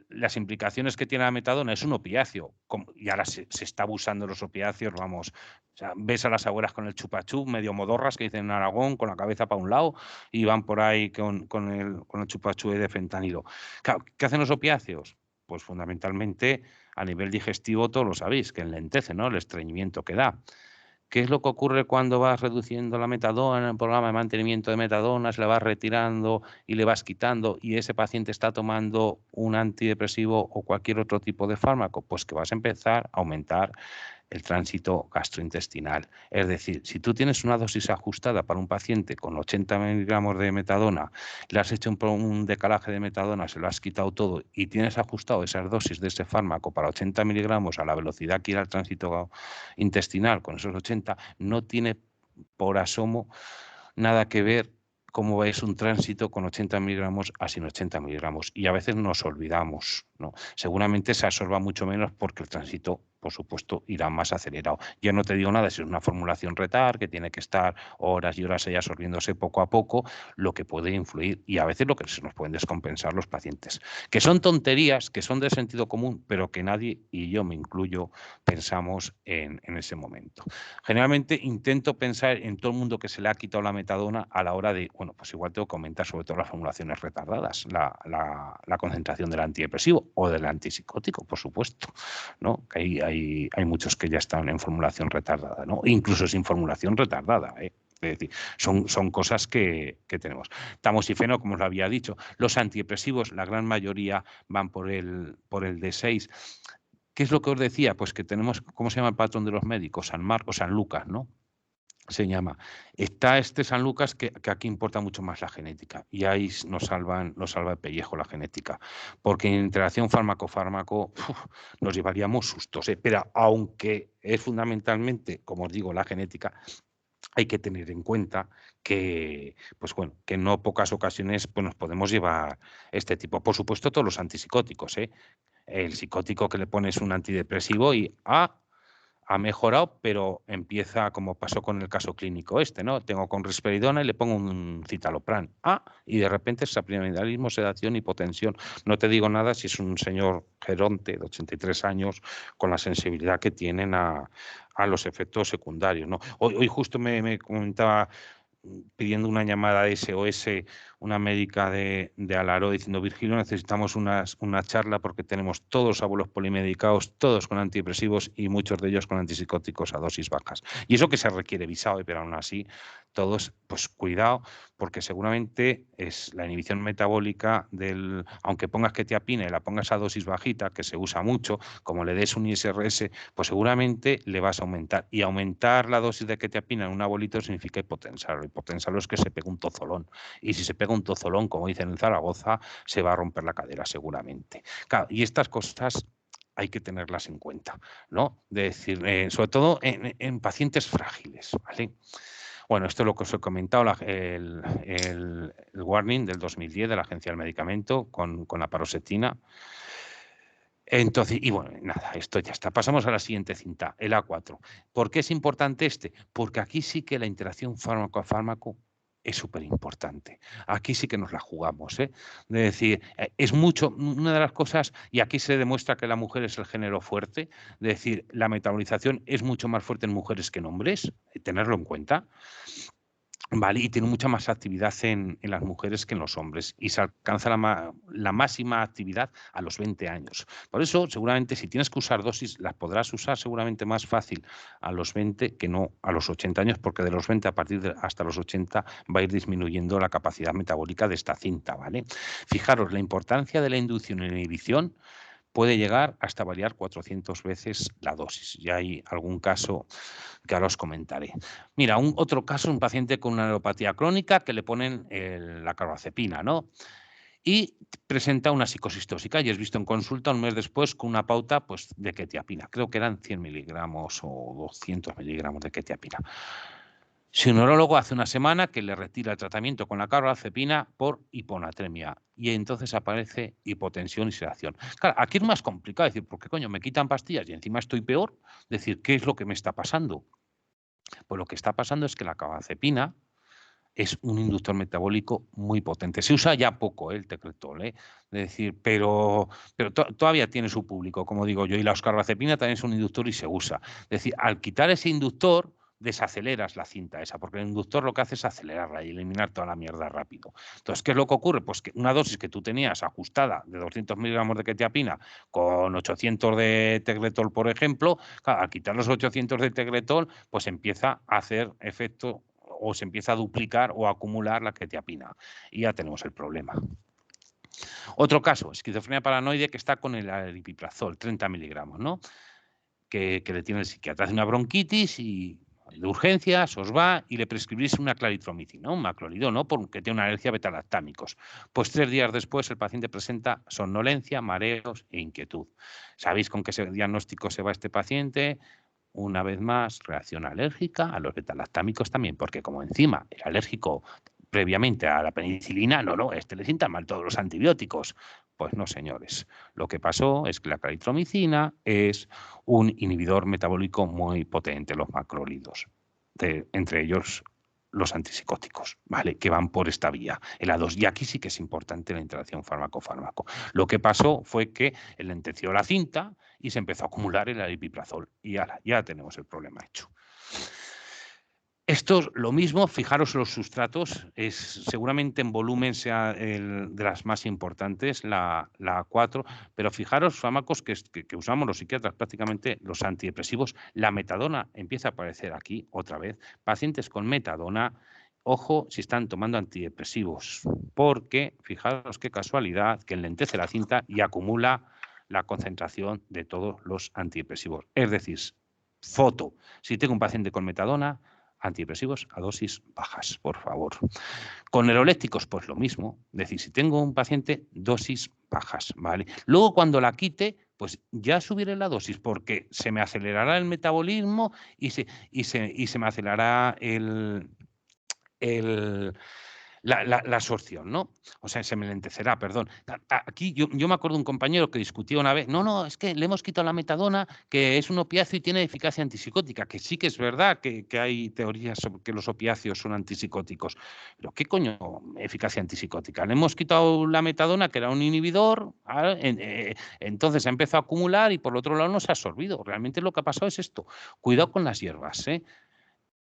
las implicaciones que tiene la metadona, es un opiáceo, y ahora se está abusando de los opiáceos, vamos, o sea, ves a las abuelas con el chupachú, medio modorras, que dicen en Aragón, con la cabeza para un lado, y van por ahí con el chupachú de fentanilo. Claro, ¿qué hacen los opiáceos? Pues fundamentalmente a nivel digestivo, todos lo sabéis, que enlentece, ¿no? El estreñimiento que da. ¿Qué es lo que ocurre cuando vas reduciendo la metadona en el programa de mantenimiento de metadona, se le vas retirando y le vas quitando y ese paciente está tomando un antidepresivo o cualquier otro tipo de fármaco? Pues que vas a empezar a aumentar el tránsito gastrointestinal. Es decir, si tú tienes una dosis ajustada para un paciente con 80 miligramos de metadona, le has hecho un decalaje de metadona, se lo has quitado todo y tienes ajustado esas dosis de ese fármaco para 80 miligramos a la velocidad que irá el tránsito intestinal con esos 80, no tiene por asomo nada que ver cómo es un tránsito con 80 miligramos a sin 80 miligramos. Y a veces nos olvidamos, ¿no? Seguramente se absorba mucho menos porque el tránsito, por supuesto, irá más acelerado. Ya no te digo nada si es una formulación retar, que tiene que estar horas y horas ahí absorbiéndose poco a poco, lo que puede influir y a veces lo que se nos pueden descompensar los pacientes. Que son tonterías, que son de sentido común, pero que nadie, y yo me incluyo, pensamos en ese momento. Generalmente intento pensar en todo el mundo que se le ha quitado la metadona a la hora de, bueno, pues igual tengo que aumentar sobre todo las formulaciones retardadas, la concentración del antidepresivo o del antipsicótico, por supuesto, ¿no? Que hay muchos que ya están en formulación retardada, ¿no? Incluso sin formulación retardada, ¿eh? Es decir, son cosas que tenemos. Tamoxifeno, como os lo había dicho, los antidepresivos, la gran mayoría van por el D6. ¿Qué es lo que os decía? Pues que tenemos, ¿cómo se llama el patrón de los médicos? San Marcos, San Lucas, ¿no? Se llama. Está este San Lucas que aquí importa mucho más la genética y ahí nos salva el pellejo la genética, porque en interacción fármaco-fármaco nos llevaríamos sustos, ¿eh? Pero aunque es fundamentalmente, como os digo, la genética, hay que tener en cuenta que, pues bueno, que en no pocas ocasiones pues nos podemos llevar este tipo. Por supuesto, todos los antipsicóticos, ¿eh? El psicótico que le pones un antidepresivo y ha mejorado, pero empieza como pasó con el caso clínico este, ¿no? Tengo con risperidona y le pongo un citalopram. Y de repente es abdominalismo, sedación, hipotensión. No te digo nada si es un señor geronte de 83 años con la sensibilidad que tienen a los efectos secundarios, ¿no? Hoy justo me comentaba pidiendo una llamada de SOS, una médica de Alaró diciendo, Virgilio, necesitamos una charla porque tenemos todos los abuelos polimedicados, todos con antidepresivos y muchos de ellos con antipsicóticos a dosis bajas. Y eso que se requiere visado, pero aún así, todos, pues cuidado, porque seguramente es la inhibición metabólica aunque pongas quetiapina y la pongas a dosis bajita, que se usa mucho, como le des un ISRS, pues seguramente le vas a aumentar. Y aumentar la dosis de quetiapina en un abuelito significa hipotensarlo. Hipotensarlo es que se pega un tozolón. Y si se pega un tozolón, como dicen en Zaragoza, se va a romper la cadera seguramente. Claro, y estas cosas hay que tenerlas en cuenta, ¿no? De decir, sobre todo en pacientes frágiles, ¿vale? Bueno, esto es lo que os he comentado, el warning del 2010 de la Agencia del Medicamento con la paroxetina. Entonces, y bueno, nada, esto ya está. Pasamos a la siguiente cinta, el A4. ¿Por qué es importante este? Porque aquí sí que la interacción fármaco a fármaco es súper importante. Aquí sí que nos la jugamos, ¿eh? De decir, es mucho, una de las cosas, y aquí se demuestra que la mujer es el género fuerte, de decir, la metabolización es mucho más fuerte en mujeres que en hombres, tenerlo en cuenta. Vale, y tiene mucha más actividad en las mujeres que en los hombres y se alcanza la máxima actividad a los 20 años. Por eso, seguramente, si tienes que usar dosis, las podrás usar seguramente más fácil a los 20 que no a los 80 años, porque de los 20 hasta los 80 va a ir disminuyendo la capacidad metabólica de esta cinta, ¿vale? Fijaros, la importancia de la inducción en inhibición puede llegar hasta variar 400 veces la dosis. Ya hay algún caso que ahora os comentaré. Mira, otro caso, un paciente con una neuropatía crónica que le ponen la carbamazepina, ¿no? Y presenta una psicosis tóxica y es visto en consulta un mes después con una pauta pues, de quetiapina. Creo que eran 100 miligramos o 200 miligramos de quetiapina. Su neurólogo hace una semana que le retira el tratamiento con la carbamazepina por hiponatremia y entonces aparece hipotensión y sedación. Claro, aquí es más complicado decir, ¿por qué coño me quitan pastillas y encima estoy peor? Decir, ¿qué es lo que me está pasando? Pues lo que está pasando es que la carbamazepina es un inductor metabólico muy potente. Se usa ya poco el Tecretol, es decir, pero todavía tiene su público, como digo yo, y la carbamazepina también es un inductor y se usa. Es decir, al quitar ese inductor, desaceleras la cinta esa, porque el inductor lo que hace es acelerarla y eliminar toda la mierda rápido. Entonces, ¿qué es lo que ocurre? Pues que una dosis que tú tenías ajustada de 200 miligramos de quetiapina con 800 de Tecretol, por ejemplo, claro, al quitar los 800 de Tecretol, pues empieza a hacer efecto o se empieza a duplicar o a acumular la quetiapina y ya tenemos el problema. Otro caso, esquizofrenia paranoide que está con el aripiprazol, 30 miligramos, ¿no? Que le tiene el psiquiatra. Hace una bronquitis y de urgencias os va y le prescribís una claritromicina, un macrolidón, ¿no? Porque tiene una alergia a betalactámicos. Pues 3 días después el paciente presenta somnolencia, mareos e inquietud. ¿Sabéis con qué diagnóstico se va este paciente? Una vez más, reacción alérgica a los betalactámicos también, porque como encima era alérgico previamente a la penicilina, no, le sientan mal todos los antibióticos. Pues no, señores. Lo que pasó es que la claritromicina es un inhibidor metabólico muy potente, los macrólidos, entre ellos los antipsicóticos, ¿vale? Que van por esta vía, el A2. Y aquí sí que es importante la interacción fármaco-fármaco. Lo que pasó fue que él entenció la cinta y se empezó a acumular el aripiprazol. Y ya tenemos el problema hecho. Esto lo mismo, fijaros los sustratos, seguramente en volumen sea de las más importantes, la A4, pero fijaros fármacos que usamos los psiquiatras prácticamente, los antidepresivos, la metadona empieza a aparecer aquí otra vez. Pacientes con metadona, ojo si están tomando antidepresivos, porque fijaros qué casualidad que enlentece la cinta y acumula la concentración de todos los antidepresivos. Es decir, foto, si tengo un paciente con metadona, antidepresivos a dosis bajas, por favor. Con neurolécticos, pues lo mismo. Es decir, si tengo un paciente, dosis bajas, ¿vale? Luego, cuando la quite, pues ya subiré la dosis porque se me acelerará el metabolismo y se me acelerará la absorción, ¿no? O sea, se me lentecerá, perdón. Aquí yo me acuerdo de un compañero que discutía una vez, no, es que le hemos quitado la metadona, que es un opiáceo y tiene eficacia antipsicótica, que sí que es verdad que hay teorías sobre que los opiáceos son antipsicóticos, pero ¿qué coño eficacia antipsicótica? Le hemos quitado la metadona, que era un inhibidor, entonces ha empezado a acumular y por el otro lado no se ha absorbido. Realmente lo que ha pasado es esto. Cuidado con las hierbas, ¿eh?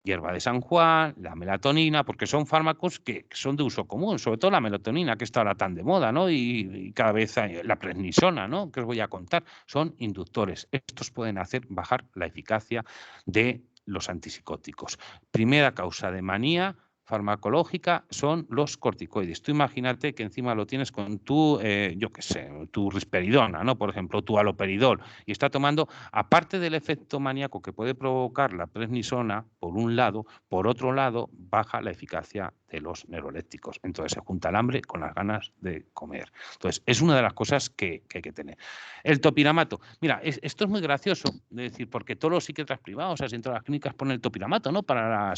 Hierba de San Juan, la melatonina, porque son fármacos que son de uso común, sobre todo la melatonina, que está ahora tan de moda, ¿no? Y cada vez la prednisona, ¿no? Que os voy a contar, son inductores. Estos pueden hacer bajar la eficacia de los antipsicóticos. Primera causa de manía farmacológica son los corticoides. Tú imagínate que encima lo tienes con tu, yo qué sé, tu risperidona, ¿no? Por ejemplo, tu haloperidol, y está tomando, aparte del efecto maníaco que puede provocar la prednisona, por un lado, por otro lado, baja la eficacia de los neurolécticos. Entonces se junta el hambre con las ganas de comer. Entonces, es una de las cosas que hay que tener. El topiramato. Mira, esto es muy gracioso, es decir, porque todos los psiquiatras privados, o sea, en todas las clínicas ponen el topiramato, ¿no? Para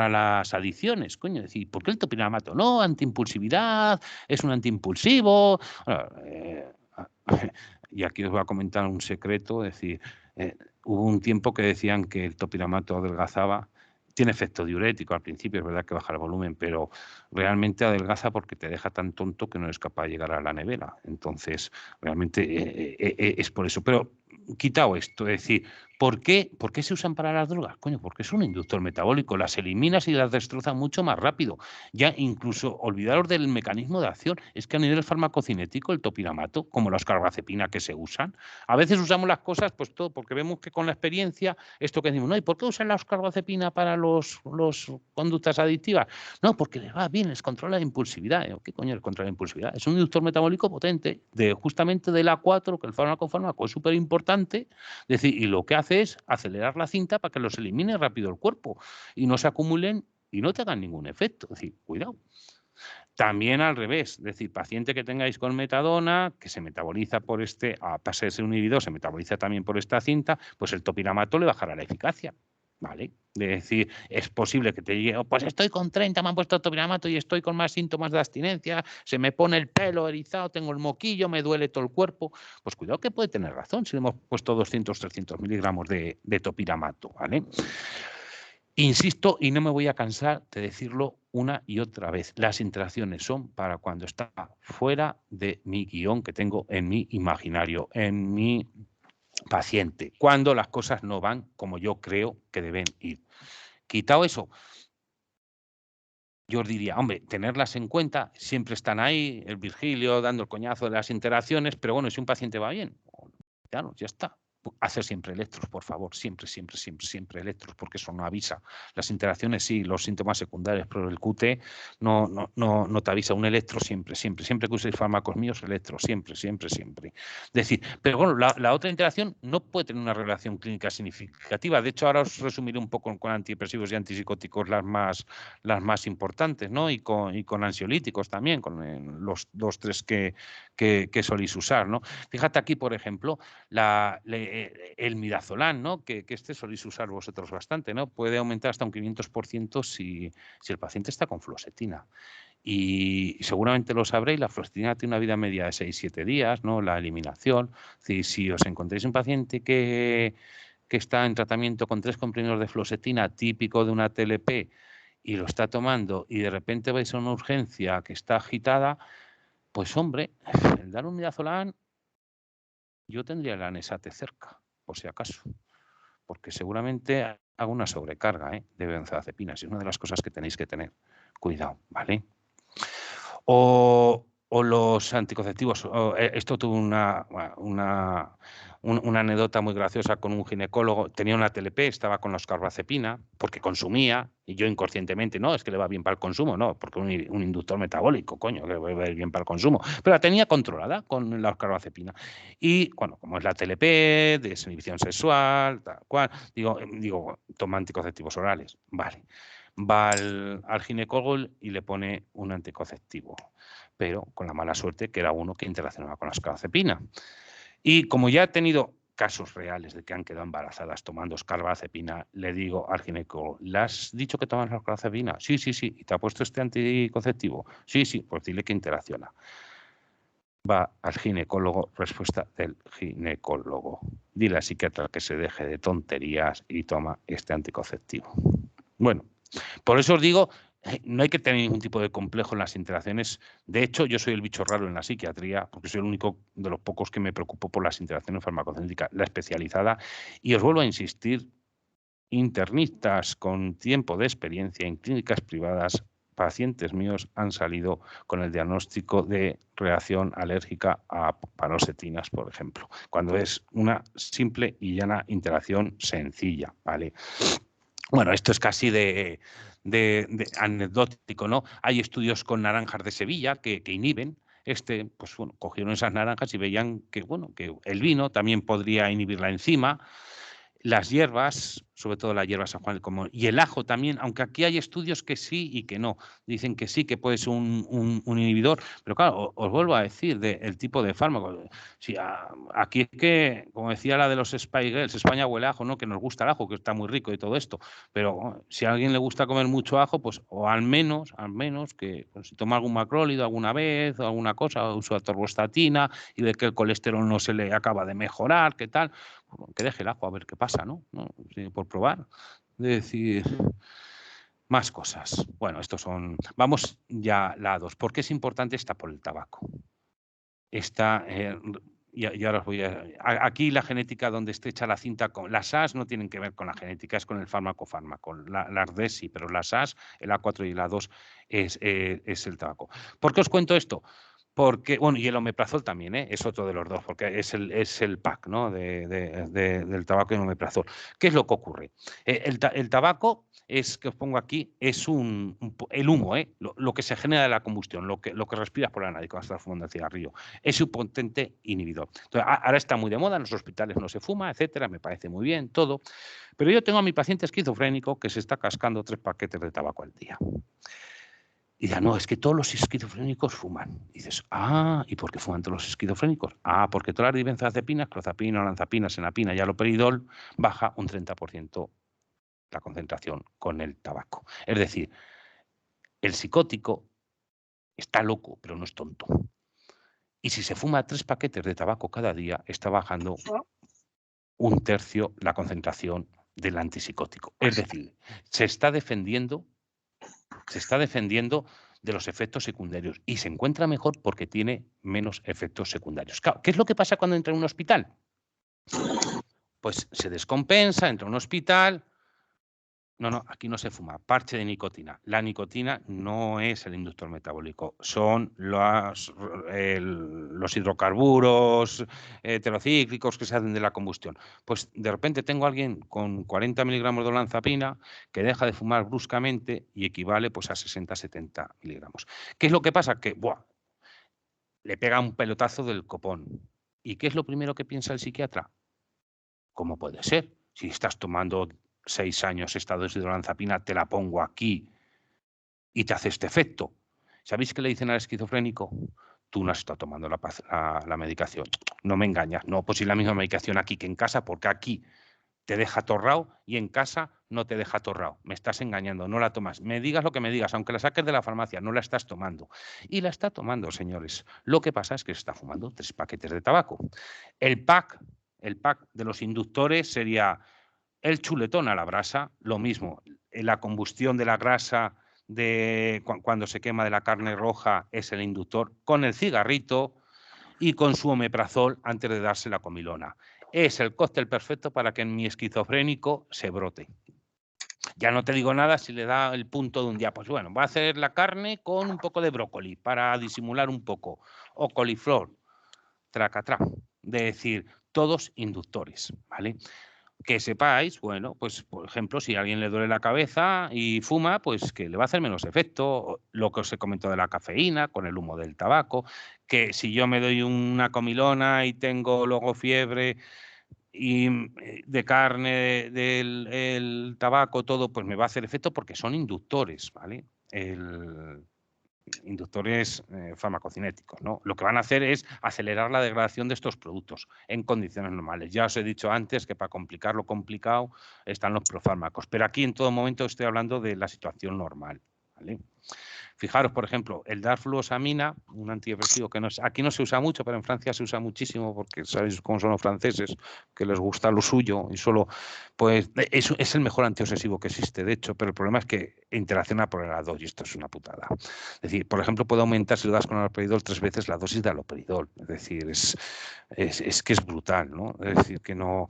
las adicciones, coño, es decir, ¿por qué el topiramato? No, antiimpulsividad, es un antiimpulsivo. Bueno, y aquí os voy a comentar un secreto, es decir, hubo un tiempo que decían que el topiramato adelgazaba, tiene efecto diurético al principio, es verdad que baja el volumen, pero realmente adelgaza porque te deja tan tonto que no eres capaz de llegar a la nevera. Entonces, realmente es por eso. Pero quitado esto, es decir, ¿por qué se usan para las drogas? Coño, porque es un inductor metabólico, las eliminas y las destrozan mucho más rápido. Ya incluso olvidaros del mecanismo de acción, es que a nivel farmacocinético el topiramato, como la carbazepina que se usan, a veces usamos las cosas pues todo porque vemos que con la experiencia, esto que decimos, no, ¿y por qué usan la carbazepina para los conductas adictivas? No, porque les va bien, les controla la impulsividad. ¿Qué coño les controla la impulsividad? Es un inductor metabólico potente, justamente del A4, que el fármaco es súper importante, es decir, y lo que hace es acelerar la cinta para que los elimine rápido el cuerpo y no se acumulen y no te hagan ningún efecto. Es decir, cuidado. También al revés, es decir, paciente que tengáis con metadona, que se metaboliza por a pasar de ser un inhibidor, se metaboliza también por esta cinta, pues el topiramato le bajará la eficacia. ¿Vale? Es decir, es posible que te llegue, oh, pues estoy con 30, me han puesto topiramato y estoy con más síntomas de abstinencia, se me pone el pelo erizado, tengo el moquillo, me duele todo el cuerpo. Pues cuidado que puede tener razón si le hemos puesto 200, 300 miligramos de topiramato, ¿vale? Insisto, y no me voy a cansar de decirlo una y otra vez, las interacciones son para cuando está fuera de mi guión que tengo en mi imaginario, en mi paciente, cuando las cosas no van como yo creo que deben ir. Quitado eso, yo os diría, hombre, tenerlas en cuenta, siempre están ahí, el Virgilio dando el coñazo de las interacciones, pero bueno, si un paciente va bien, claro, ya está. Hacer siempre electros, por favor, siempre electros, porque eso no avisa. Las interacciones sí, los síntomas secundarios, pero el QT no te avisa. Un electro siempre que uséis fármacos míos, electro, siempre. Es decir, pero bueno, la otra interacción no puede tener una relación clínica significativa. De hecho, ahora os resumiré un poco con antidepresivos y antipsicóticos las más importantes, ¿no? Y con ansiolíticos también, con los 2-3 que soléis usar, ¿no? Fíjate aquí, por ejemplo, el midazolam, ¿no? Que este soléis usar vosotros bastante, ¿no? Puede aumentar hasta un 500% si el paciente está con fluoxetina. Y seguramente lo sabréis, la fluoxetina tiene una vida media de 6-7 días, ¿no? La eliminación. Si os encontréis un paciente que está en tratamiento con 3 comprimidos de fluoxetina típico de una TLP y lo está tomando y de repente vais a una urgencia que está agitada, pues hombre, el dar un midazolam, yo tendría el anesate cerca, por si acaso, porque seguramente alguna sobrecarga de benzodiazepinas. Es una de las cosas que tenéis que tener cuidado, ¿vale? O los anticonceptivos. Esto tuvo una anécdota muy graciosa con un ginecólogo. Tenía una TLP, estaba con la carbazepina, porque consumía, y yo inconscientemente, no, es que le va bien para el consumo, no, porque un inductor metabólico, coño, que le va a ir bien para el consumo. Pero la tenía controlada con la carbazepina. Y, bueno, como es la TLP, desinhibición sexual, tal cual, digo, toma anticonceptivos orales, vale. Va al ginecólogo y le pone un anticonceptivo, pero con la mala suerte que era uno que interaccionaba con la carbazepina. Y como ya he tenido casos reales de que han quedado embarazadas tomando carbazepina, le digo al ginecólogo, ¿le has dicho que tomas la carbazepina? Sí, sí, sí. ¿Y te ha puesto este anticonceptivo? Sí, sí. Pues dile que interacciona. Va al ginecólogo, respuesta del ginecólogo. Dile al psiquiatra que se deje de tonterías y toma este anticonceptivo. Bueno, por eso os digo, no hay que tener ningún tipo de complejo en las interacciones. De hecho, yo soy el bicho raro en la psiquiatría, porque soy el único de los pocos que me preocupo por las interacciones farmacocinéticas, la especializada. Y os vuelvo a insistir, internistas con tiempo de experiencia en clínicas privadas, pacientes míos han salido con el diagnóstico de reacción alérgica a paroxetinas, por ejemplo, cuando es una simple y llana interacción sencilla, ¿vale? Bueno, esto es casi de anecdótico, ¿no? Hay estudios con naranjas de Sevilla que inhiben. Pues bueno, cogieron esas naranjas y veían que, bueno, que el vino también podría inhibir la enzima. Las hierbas, sobre todo la hierba San Juan del Común, y el ajo también, aunque aquí hay estudios que sí y que no. Dicen que sí, que puede ser un inhibidor, pero claro, os vuelvo a decir del tipo de fármaco. Sí, aquí es que, como decía la de los Spy Girls, España huele a ajo, ¿no? Que nos gusta el ajo, que está muy rico y todo esto, pero si a alguien le gusta comer mucho ajo, pues, o al menos que pues, si toma algún macrólido alguna vez o alguna cosa, o usa atorvastatina y ve que el colesterol no se le acaba de mejorar, ¿qué tal? Que deje el ajo a ver qué pasa, ¿no? Sí, por probar. De decir, más cosas. Bueno, estos son. Vamos ya la 2. ¿Por qué es importante esta por el tabaco? Esta. Y ahora os voy a. Aquí la genética donde esté hecha la cinta con. Las AS no tienen que ver con la genética, es con el fármaco. Las D sí, pero las AS, el A4 y el A2 es el tabaco. ¿Por qué os cuento esto? Porque, bueno, y el omeprazol también, es otro de los dos, porque es el pack, ¿no? Del tabaco y el omeprazol. ¿Qué es lo que ocurre? El tabaco que os pongo aquí, es el humo, lo que se genera de la combustión, lo que respiras por la nariz cuando estás fumando el cigarrillo. Es un potente inhibidor. Entonces, ahora está muy de moda, en los hospitales no se fuma, etcétera, me parece muy bien, todo. Pero yo tengo a mi paciente esquizofrénico que se está cascando 3 paquetes de tabaco al día. Y dice, no, es que todos los esquizofrénicos fuman. Y dices, ¿y por qué fuman todos los esquizofrénicos? Porque todas las benzodiazepinas, clozapina, olanzapina, senapina y haloperidol, baja un 30% la concentración con el tabaco. Es decir, el psicótico está loco, pero no es tonto. Y si se fuma 3 paquetes de tabaco cada día, está bajando un tercio la concentración del antipsicótico. Es decir, se está defendiendo de los efectos secundarios y se encuentra mejor porque tiene menos efectos secundarios. Claro, ¿qué es lo que pasa cuando entra en un hospital? Pues se descompensa, entra a un hospital. No, aquí no se fuma. Parche de nicotina. La nicotina no es el inductor metabólico, son los hidrocarburos heterocíclicos que se hacen de la combustión. Pues de repente tengo a alguien con 40 miligramos de olanzapina que deja de fumar bruscamente y equivale pues a 60-70 miligramos. ¿Qué es lo que pasa? Que le pega un pelotazo del copón. ¿Y qué es lo primero que piensa el psiquiatra? ¿Cómo puede ser? Si estás tomando 6 años esta dosis de olanzapina, te la pongo aquí y te hace este efecto. ¿Sabéis qué le dicen al esquizofrénico? Tú no has estado tomando la medicación. No me engañas. No, pues si la misma medicación aquí que en casa, porque aquí te deja atorrado y en casa no te deja atorrado. Me estás engañando, no la tomas. Me digas lo que me digas, aunque la saques de la farmacia, no la estás tomando. Y la está tomando, señores. Lo que pasa es que se está fumando 3 paquetes de tabaco. El pack de los inductores sería el chuletón a la brasa, lo mismo. La combustión de la grasa cuando se quema de la carne roja es el inductor, con el cigarrito y con su omeprazol antes de darse la comilona. Es el cóctel perfecto para que en mi esquizofrénico se brote. Ya no te digo nada si le da el punto de un día, pues bueno, va a hacer la carne con un poco de brócoli para disimular un poco, o coliflor, tracatrá, de decir, todos inductores, ¿vale? Que sepáis, bueno, pues por ejemplo, si a alguien le duele la cabeza y fuma, pues que le va a hacer menos efecto, lo que os he comentado de la cafeína, con el humo del tabaco, que si yo me doy una comilona y tengo luego fiebre y de carne, del el tabaco, todo, pues me va a hacer efecto porque son inductores, ¿vale? Inductores farmacocinéticos, ¿no? Lo que van a hacer es acelerar la degradación de estos productos en condiciones normales. Ya os he dicho antes que para complicar lo complicado están los profármacos, pero aquí en todo momento estoy hablando de la situación normal, ¿vale? Fijaros, por ejemplo, el darfluosamina, un antidepresivo que aquí no se usa mucho, pero en Francia se usa muchísimo porque sabéis cómo son los franceses, que les gusta lo suyo y solo, pues es el mejor antiobsesivo que existe, de hecho, pero el problema es que interacciona por el A2 y esto es una putada. Es decir, por ejemplo, puede aumentar si lo das con aloperidol 3 veces la dosis de aloperidol. Es decir, es que es brutal, ¿no? Es decir, que no...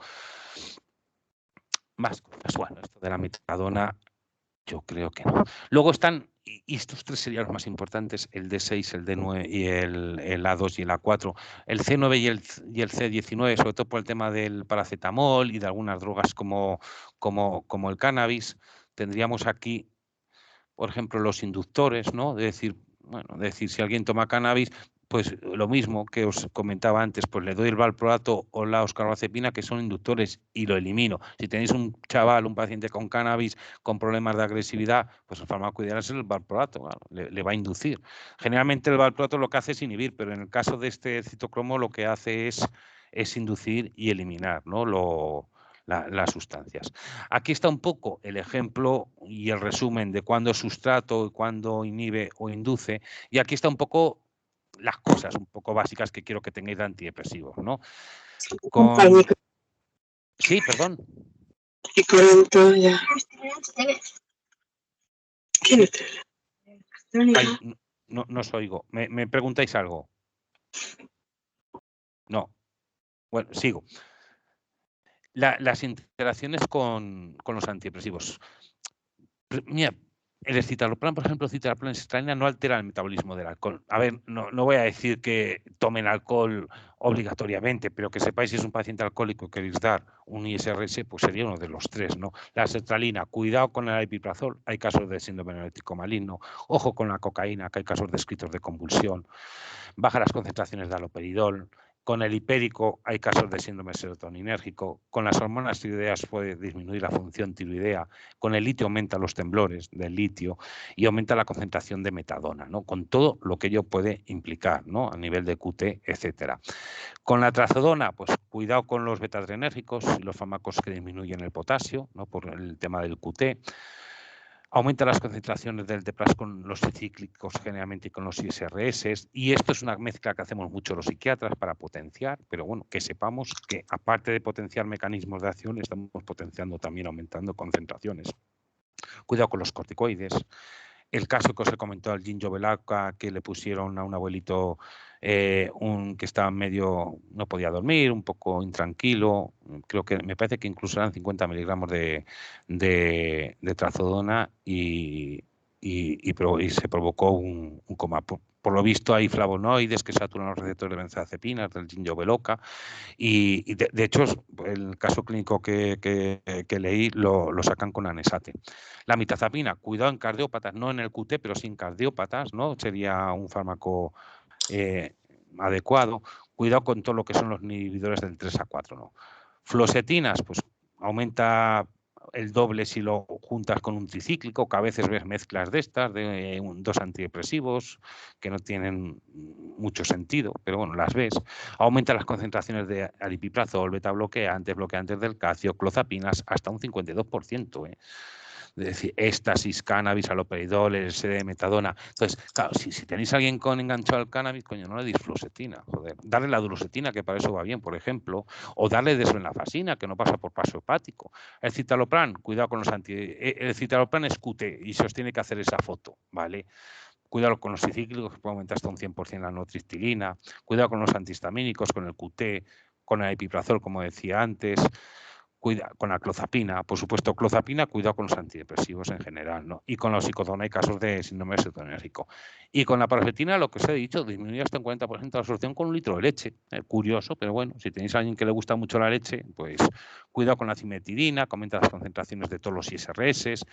Más cosas. Bueno, esto de la metadona yo creo que no. Luego están, y estos tres serían los más importantes, el D6, el D9 y el A2 y el A4. El C9 y el C19, sobre todo por el tema del paracetamol y de algunas drogas como el cannabis. Tendríamos aquí, por ejemplo, los inductores, ¿no? De decir, bueno, de decir, si alguien toma cannabis, pues lo mismo que os comentaba antes, pues le doy el valproato o la oscarbazepina, que son inductores, y lo elimino. Si tenéis un chaval, un paciente con cannabis, con problemas de agresividad, pues el fármaco ideal es el valproato, claro, le va a inducir. Generalmente el valproato lo que hace es inhibir, pero en el caso de este citocromo lo que hace es inducir y eliminar, ¿no? Las sustancias. Aquí está un poco el ejemplo y el resumen de cuándo es sustrato y cuándo inhibe o induce, y aquí está un poco las cosas un poco básicas que quiero que tengáis de antidepresivos, ¿no? Con... Sí, perdón. Y con ya. Sí. Ay, no os oigo. ¿Me preguntáis algo? No. Bueno, sigo. Las interacciones con los antidepresivos. Mira, el escitalopram, por ejemplo, citalopram sertralina no altera el metabolismo del alcohol. A ver, no voy a decir que tomen alcohol obligatoriamente, pero que sepáis si es un paciente alcohólico y queréis dar un ISRS, pues sería uno de los tres, ¿no? La sertralina, cuidado con el aripiprazol, hay casos de síndrome neurótico maligno. Ojo con la cocaína, que hay casos descritos de convulsión. Baja las concentraciones de aloperidol. Con el hipérico hay casos de síndrome serotoninérgico. Con las hormonas tiroideas puede disminuir la función tiroidea. Con el litio aumenta los temblores del litio y aumenta la concentración de metadona, ¿no? Con todo lo que ello puede implicar, ¿no? A nivel de QT, etcétera. Con la trazodona, pues cuidado con los betadrenérgicos y los fármacos que disminuyen el potasio, ¿no? Por el tema del QT. Aumenta las concentraciones del DEPRAS con los cíclicos generalmente y con los ISRS, y esto es una mezcla que hacemos mucho los psiquiatras para potenciar, pero bueno, que sepamos que aparte de potenciar mecanismos de acción, estamos potenciando también aumentando concentraciones. Cuidado con los corticoides. El caso que os he comentado, el Ginkgo biloba, que le pusieron a un abuelito que estaba medio, no podía dormir, un poco intranquilo, creo que me parece que incluso eran 50 miligramos de trazodona y se provocó un coma. Por lo visto hay flavonoides que saturan los receptores de benzodiazepinas del Ginkgo biloba y de hecho el caso clínico que leí lo sacan con anesate. La mitazapina, cuidado en cardiópatas, no en el QT, pero sí en cardiópatas, ¿no? Sería un fármaco adecuado. Cuidado con todo lo que son los inhibidores del 3 a 4, ¿no? Fluoxetinas, pues aumenta el doble si lo juntas con un tricíclico, que a veces ves mezclas de estas, de dos antidepresivos, que no tienen mucho sentido, pero bueno, las ves. Aumenta las concentraciones de aripiprazol, beta bloqueantes del calcio, clozapinas, hasta un 52%, ¿eh? Es decir, éxtasis, cannabis, aloperidol, LSD, metadona. Entonces, claro, si tenéis a alguien con enganchado al cannabis, coño, no le deis fluoxetina, joder. Darle la duloxetina, que para eso va bien, por ejemplo, o darle desvenlafaxina, que no pasa por paso hepático. El citalopram, cuidado con los el citalopram es QT y se os tiene que hacer esa foto, ¿vale? Cuidado con los tricíclicos, que puede aumentar hasta un 100% la nortristilina. Cuidado con los antihistamínicos, con el QT, con el epiprazol, como decía antes. con la clozapina, por supuesto, clozapina, cuidado con los antidepresivos en general, ¿no? Y con la oxicodona y casos de síndrome serotoninérgico. Y con la paroxetina, lo que os he dicho, disminuye hasta un 40% la absorción con un litro de leche. Curioso, pero bueno, si tenéis a alguien que le gusta mucho la leche, pues cuidado con la cimetidina, que aumenta las concentraciones de todos los ISRS.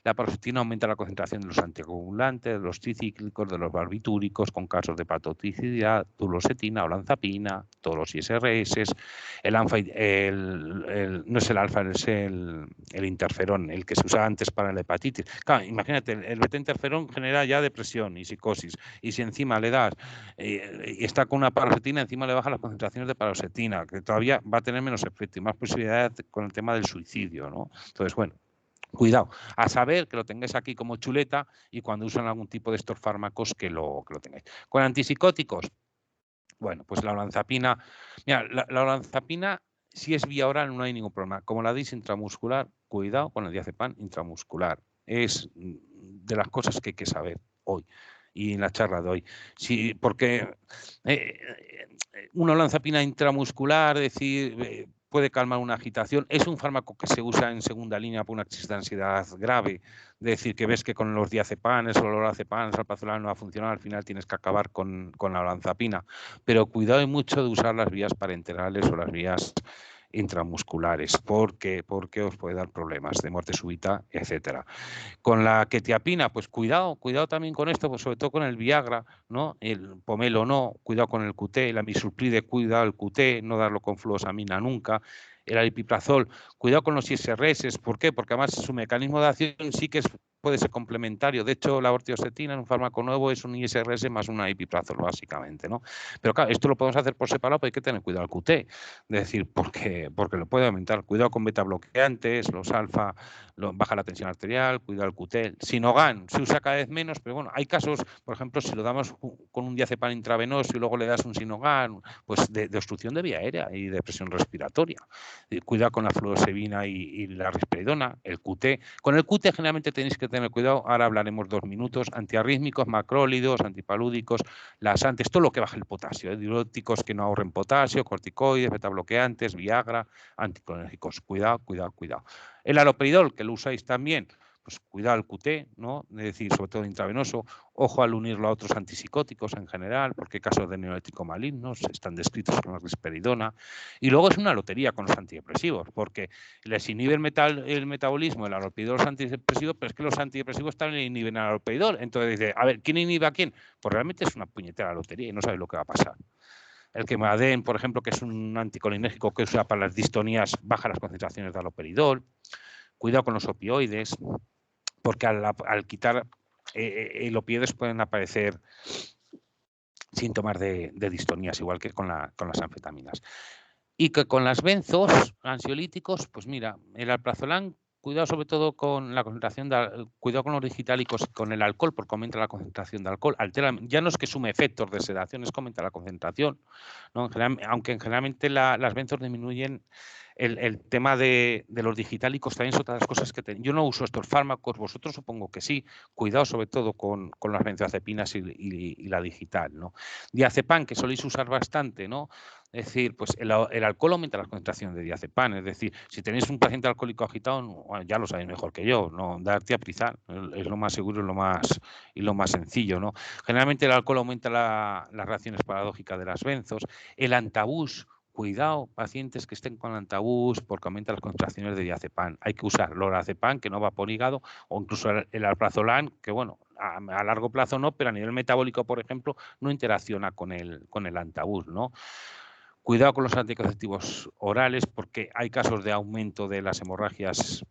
La paroxetina aumenta la concentración de los anticoagulantes, de los tricíclicos, de los barbitúricos, con casos de hepatotoxicidad, duloxetina, olanzapina, todos los ISRS. El alfa, no es el alfa, es el interferón, el que se usaba antes para la hepatitis. Claro, imagínate, el beta-interferón genera ya depresión y psicosis, y si encima le das, y está con una paroxetina, encima le baja las concentraciones de paroxetina, que todavía va a tener menos efecto y más posibilidades con el tema del suicidio, ¿no? Entonces, bueno, cuidado, a saber que lo tengáis aquí como chuleta y cuando usan algún tipo de estos fármacos que lo tengáis. Con antipsicóticos, bueno, pues la olanzapina, mira, la olanzapina, si es vía oral no hay ningún problema. Como la deis intramuscular, cuidado con el diazepam intramuscular. Es de las cosas que hay que saber hoy y en la charla de hoy. Sí, porque una olanzapina intramuscular, decir, puede calmar una agitación. Es un fármaco que se usa en segunda línea por una crisis de ansiedad grave. De decir que ves que con los diazepanes o los lorazepanes, alprazolam no va a funcionar, al final tienes que acabar con la olanzapina. Pero cuidado mucho de usar las vías parenterales o las vías intramusculares, porque os puede dar problemas de muerte súbita, etcétera. Con la quetiapina, pues cuidado también con esto, pues sobre todo con el Viagra, ¿no? El pomelo no, cuidado con el QT, la misulpride, cuidado el QT, no darlo con fluoxamina nunca. El aripiprazol, cuidado con los ISRS, ¿por qué? Porque además su mecanismo de acción sí que puede ser complementario. De hecho, la ortiocetina en un fármaco nuevo es un ISRS más un aripiprazol, básicamente, ¿no? Pero claro, esto lo podemos hacer por separado, pero hay que tener cuidado al QT. Es decir, porque lo puede aumentar. Cuidado con betabloqueantes, los alfa, baja la tensión arterial, cuidado al QT. Sinogan se usa cada vez menos, pero bueno, hay casos, por ejemplo, si lo damos con un diazepam intravenoso y luego le das un Sinogan, pues de obstrucción de vía aérea y de presión respiratoria. Cuidado con la fluoxamina y la risperidona, el QT. Con el QT generalmente tenéis que tener cuidado, ahora hablaremos 2 minutos, antiarrítmicos, macrólidos, antipalúdicos, laxantes, todo lo que baje el potasio, diuréticos que no ahorren potasio, corticoides, betabloqueantes, Viagra, anticolinérgicos. Cuidado. El haloperidol, que lo usáis también, pues cuidado al QT, ¿no? Es decir, sobre todo intravenoso, ojo al unirlo a otros antipsicóticos en general, porque casos de neurolético malignos están descritos con la risperidona. Y luego es una lotería con los antidepresivos, porque les inhibe el metabolismo, el haloperidol, los antidepresivos, pero es que los antidepresivos también inhiben el haloperidol. Entonces dice, a ver, ¿quién inhibe a quién? Pues realmente es una puñetera lotería y no sabes lo que va a pasar. El quemaden, por ejemplo, que es un anticolinérgico que usa para las distonías, baja las concentraciones de haloperidol. Cuidado con los opioides, porque al quitar el opioides pueden aparecer síntomas de distonías, igual que con las anfetaminas. Y que con las benzos ansiolíticos, pues mira, el alprazolam, cuidado sobre todo con la concentración, cuidado con los digitálicos, con el alcohol, porque aumenta la concentración de alcohol, altera, ya no es que sume efectos de sedación, es que aumenta la concentración, ¿no? Aunque generalmente las benzos disminuyen el tema de los digitálicos, también son otras cosas que yo no uso estos fármacos, vosotros supongo que sí, cuidado sobre todo con las benzodiazepinas y la digital, ¿no? Diazepam, que soléis usar bastante, ¿no? Es decir, pues el alcohol aumenta las concentraciones de diazepam. Es decir, si tenéis un paciente alcohólico agitado, bueno, ya lo sabéis mejor que yo, no darte a prizar, es lo más seguro y lo más sencillo, ¿no? Generalmente el alcohol aumenta las reacciones paradójicas de las benzos. El antabús, cuidado, pacientes que estén con antabús porque aumenta las contracciones de diazepam. Hay que usar lorazepam, que no va por hígado, o incluso el alprazolam, que bueno, a largo plazo no, pero a nivel metabólico, por ejemplo, no interacciona con el antabús, ¿no? Cuidado con los anticonceptivos orales porque hay casos de aumento de las hemorragias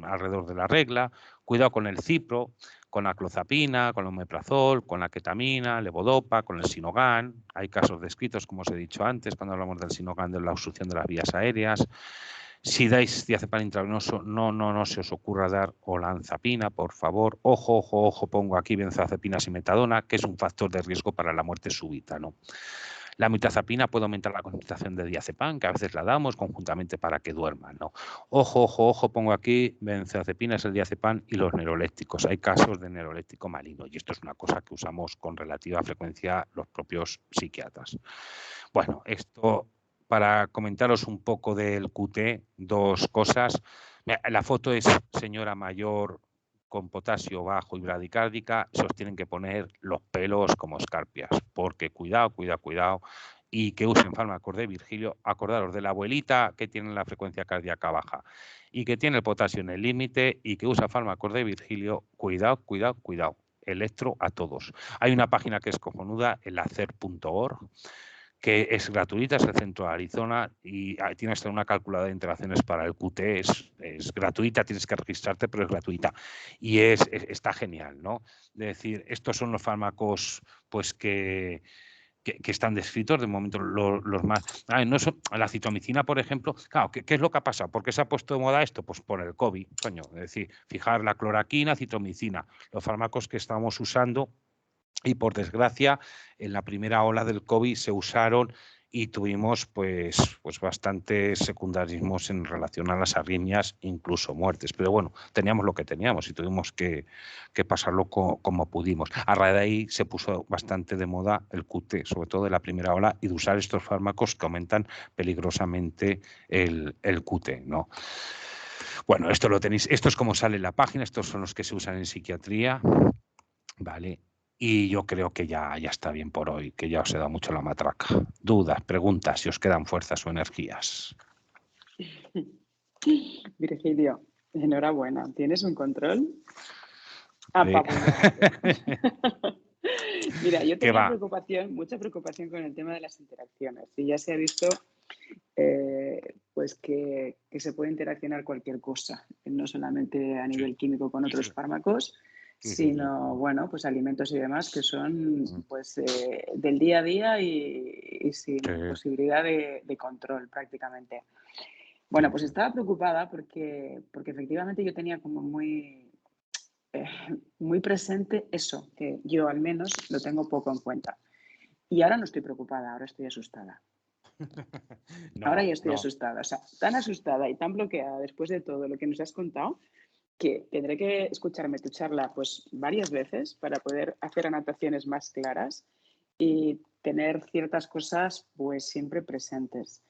alrededor de la regla. Cuidado con el cipro, con la clozapina, con el omeprazol, con la ketamina, levodopa, con el Sinogan. Hay casos descritos, como os he dicho antes, cuando hablamos del Sinogan, de la obstrucción de las vías aéreas. Si dais diazepam intravenoso, no se os ocurra dar olanzapina, por favor. Ojo, pongo aquí benzodiazepinas y metadona, que es un factor de riesgo para la muerte súbita, ¿no? La mirtazapina puede aumentar la concentración de diazepam, que a veces la damos conjuntamente para que duerman, ¿no? Ojo, pongo aquí benzodiazepinas, el diazepam y los neurolépticos. Hay casos de neuroléptico maligno y esto es una cosa que usamos con relativa frecuencia los propios psiquiatras. Bueno, esto para comentaros un poco del QT, dos cosas. Mira, la foto es señora mayor con potasio bajo y bradicárdica, se os tienen que poner los pelos como escarpias, porque cuidado, y que usen fármacos de Virgilio. Acordaros de la abuelita que tiene la frecuencia cardíaca baja y que tiene el potasio en el límite y que usa fármacos de Virgilio. Cuidado. Electro a todos. Hay una página que es cojonuda, el hacer.org, que es gratuita, es el centro de Arizona y tiene hasta una calculadora de interacciones para el QT, es gratuita, tienes que registrarte, pero es gratuita y está genial, ¿no? Es decir, estos son los fármacos pues que están descritos de momento los más. No son, la citromicina, por ejemplo, claro, ¿qué es lo que ha pasado? ¿Por qué se ha puesto de moda esto? Pues por el COVID, coño. Es decir, fijar la cloroquina, citromicina, los fármacos que estamos usando. Y por desgracia, en la primera ola del COVID se usaron y tuvimos pues bastantes secundarismos en relación a las arritmias, incluso muertes. Pero bueno, teníamos lo que teníamos y tuvimos que pasarlo como pudimos. A raíz de ahí se puso bastante de moda el QT, sobre todo de la primera ola, y de usar estos fármacos que aumentan peligrosamente el QT, ¿no? Bueno, esto lo tenéis, esto es como sale en la página, estos son los que se usan en psiquiatría, ¿vale? Y yo creo que ya está bien por hoy, que ya os he dado mucho la matraca. Dudas, preguntas, si os quedan fuerzas o energías. Virgilio, enhorabuena. ¿Tienes un control? Apabullante. Mira, yo tenía mucha preocupación con el tema de las interacciones. Y ya se ha visto pues que se puede interaccionar cualquier cosa, no solamente a nivel químico con otros fármacos, sino, bueno, pues alimentos y demás que son pues del día a día y sin posibilidad de control prácticamente. Bueno, pues estaba preocupada porque efectivamente yo tenía como muy presente eso, que yo al menos lo tengo poco en cuenta. Y ahora no estoy preocupada, ahora estoy asustada. Ahora ya estoy asustada, o sea, tan asustada y tan bloqueada después de todo lo que nos has contado que tendré que escucharme tu charla pues varias veces para poder hacer anotaciones más claras y tener ciertas cosas pues siempre presentes.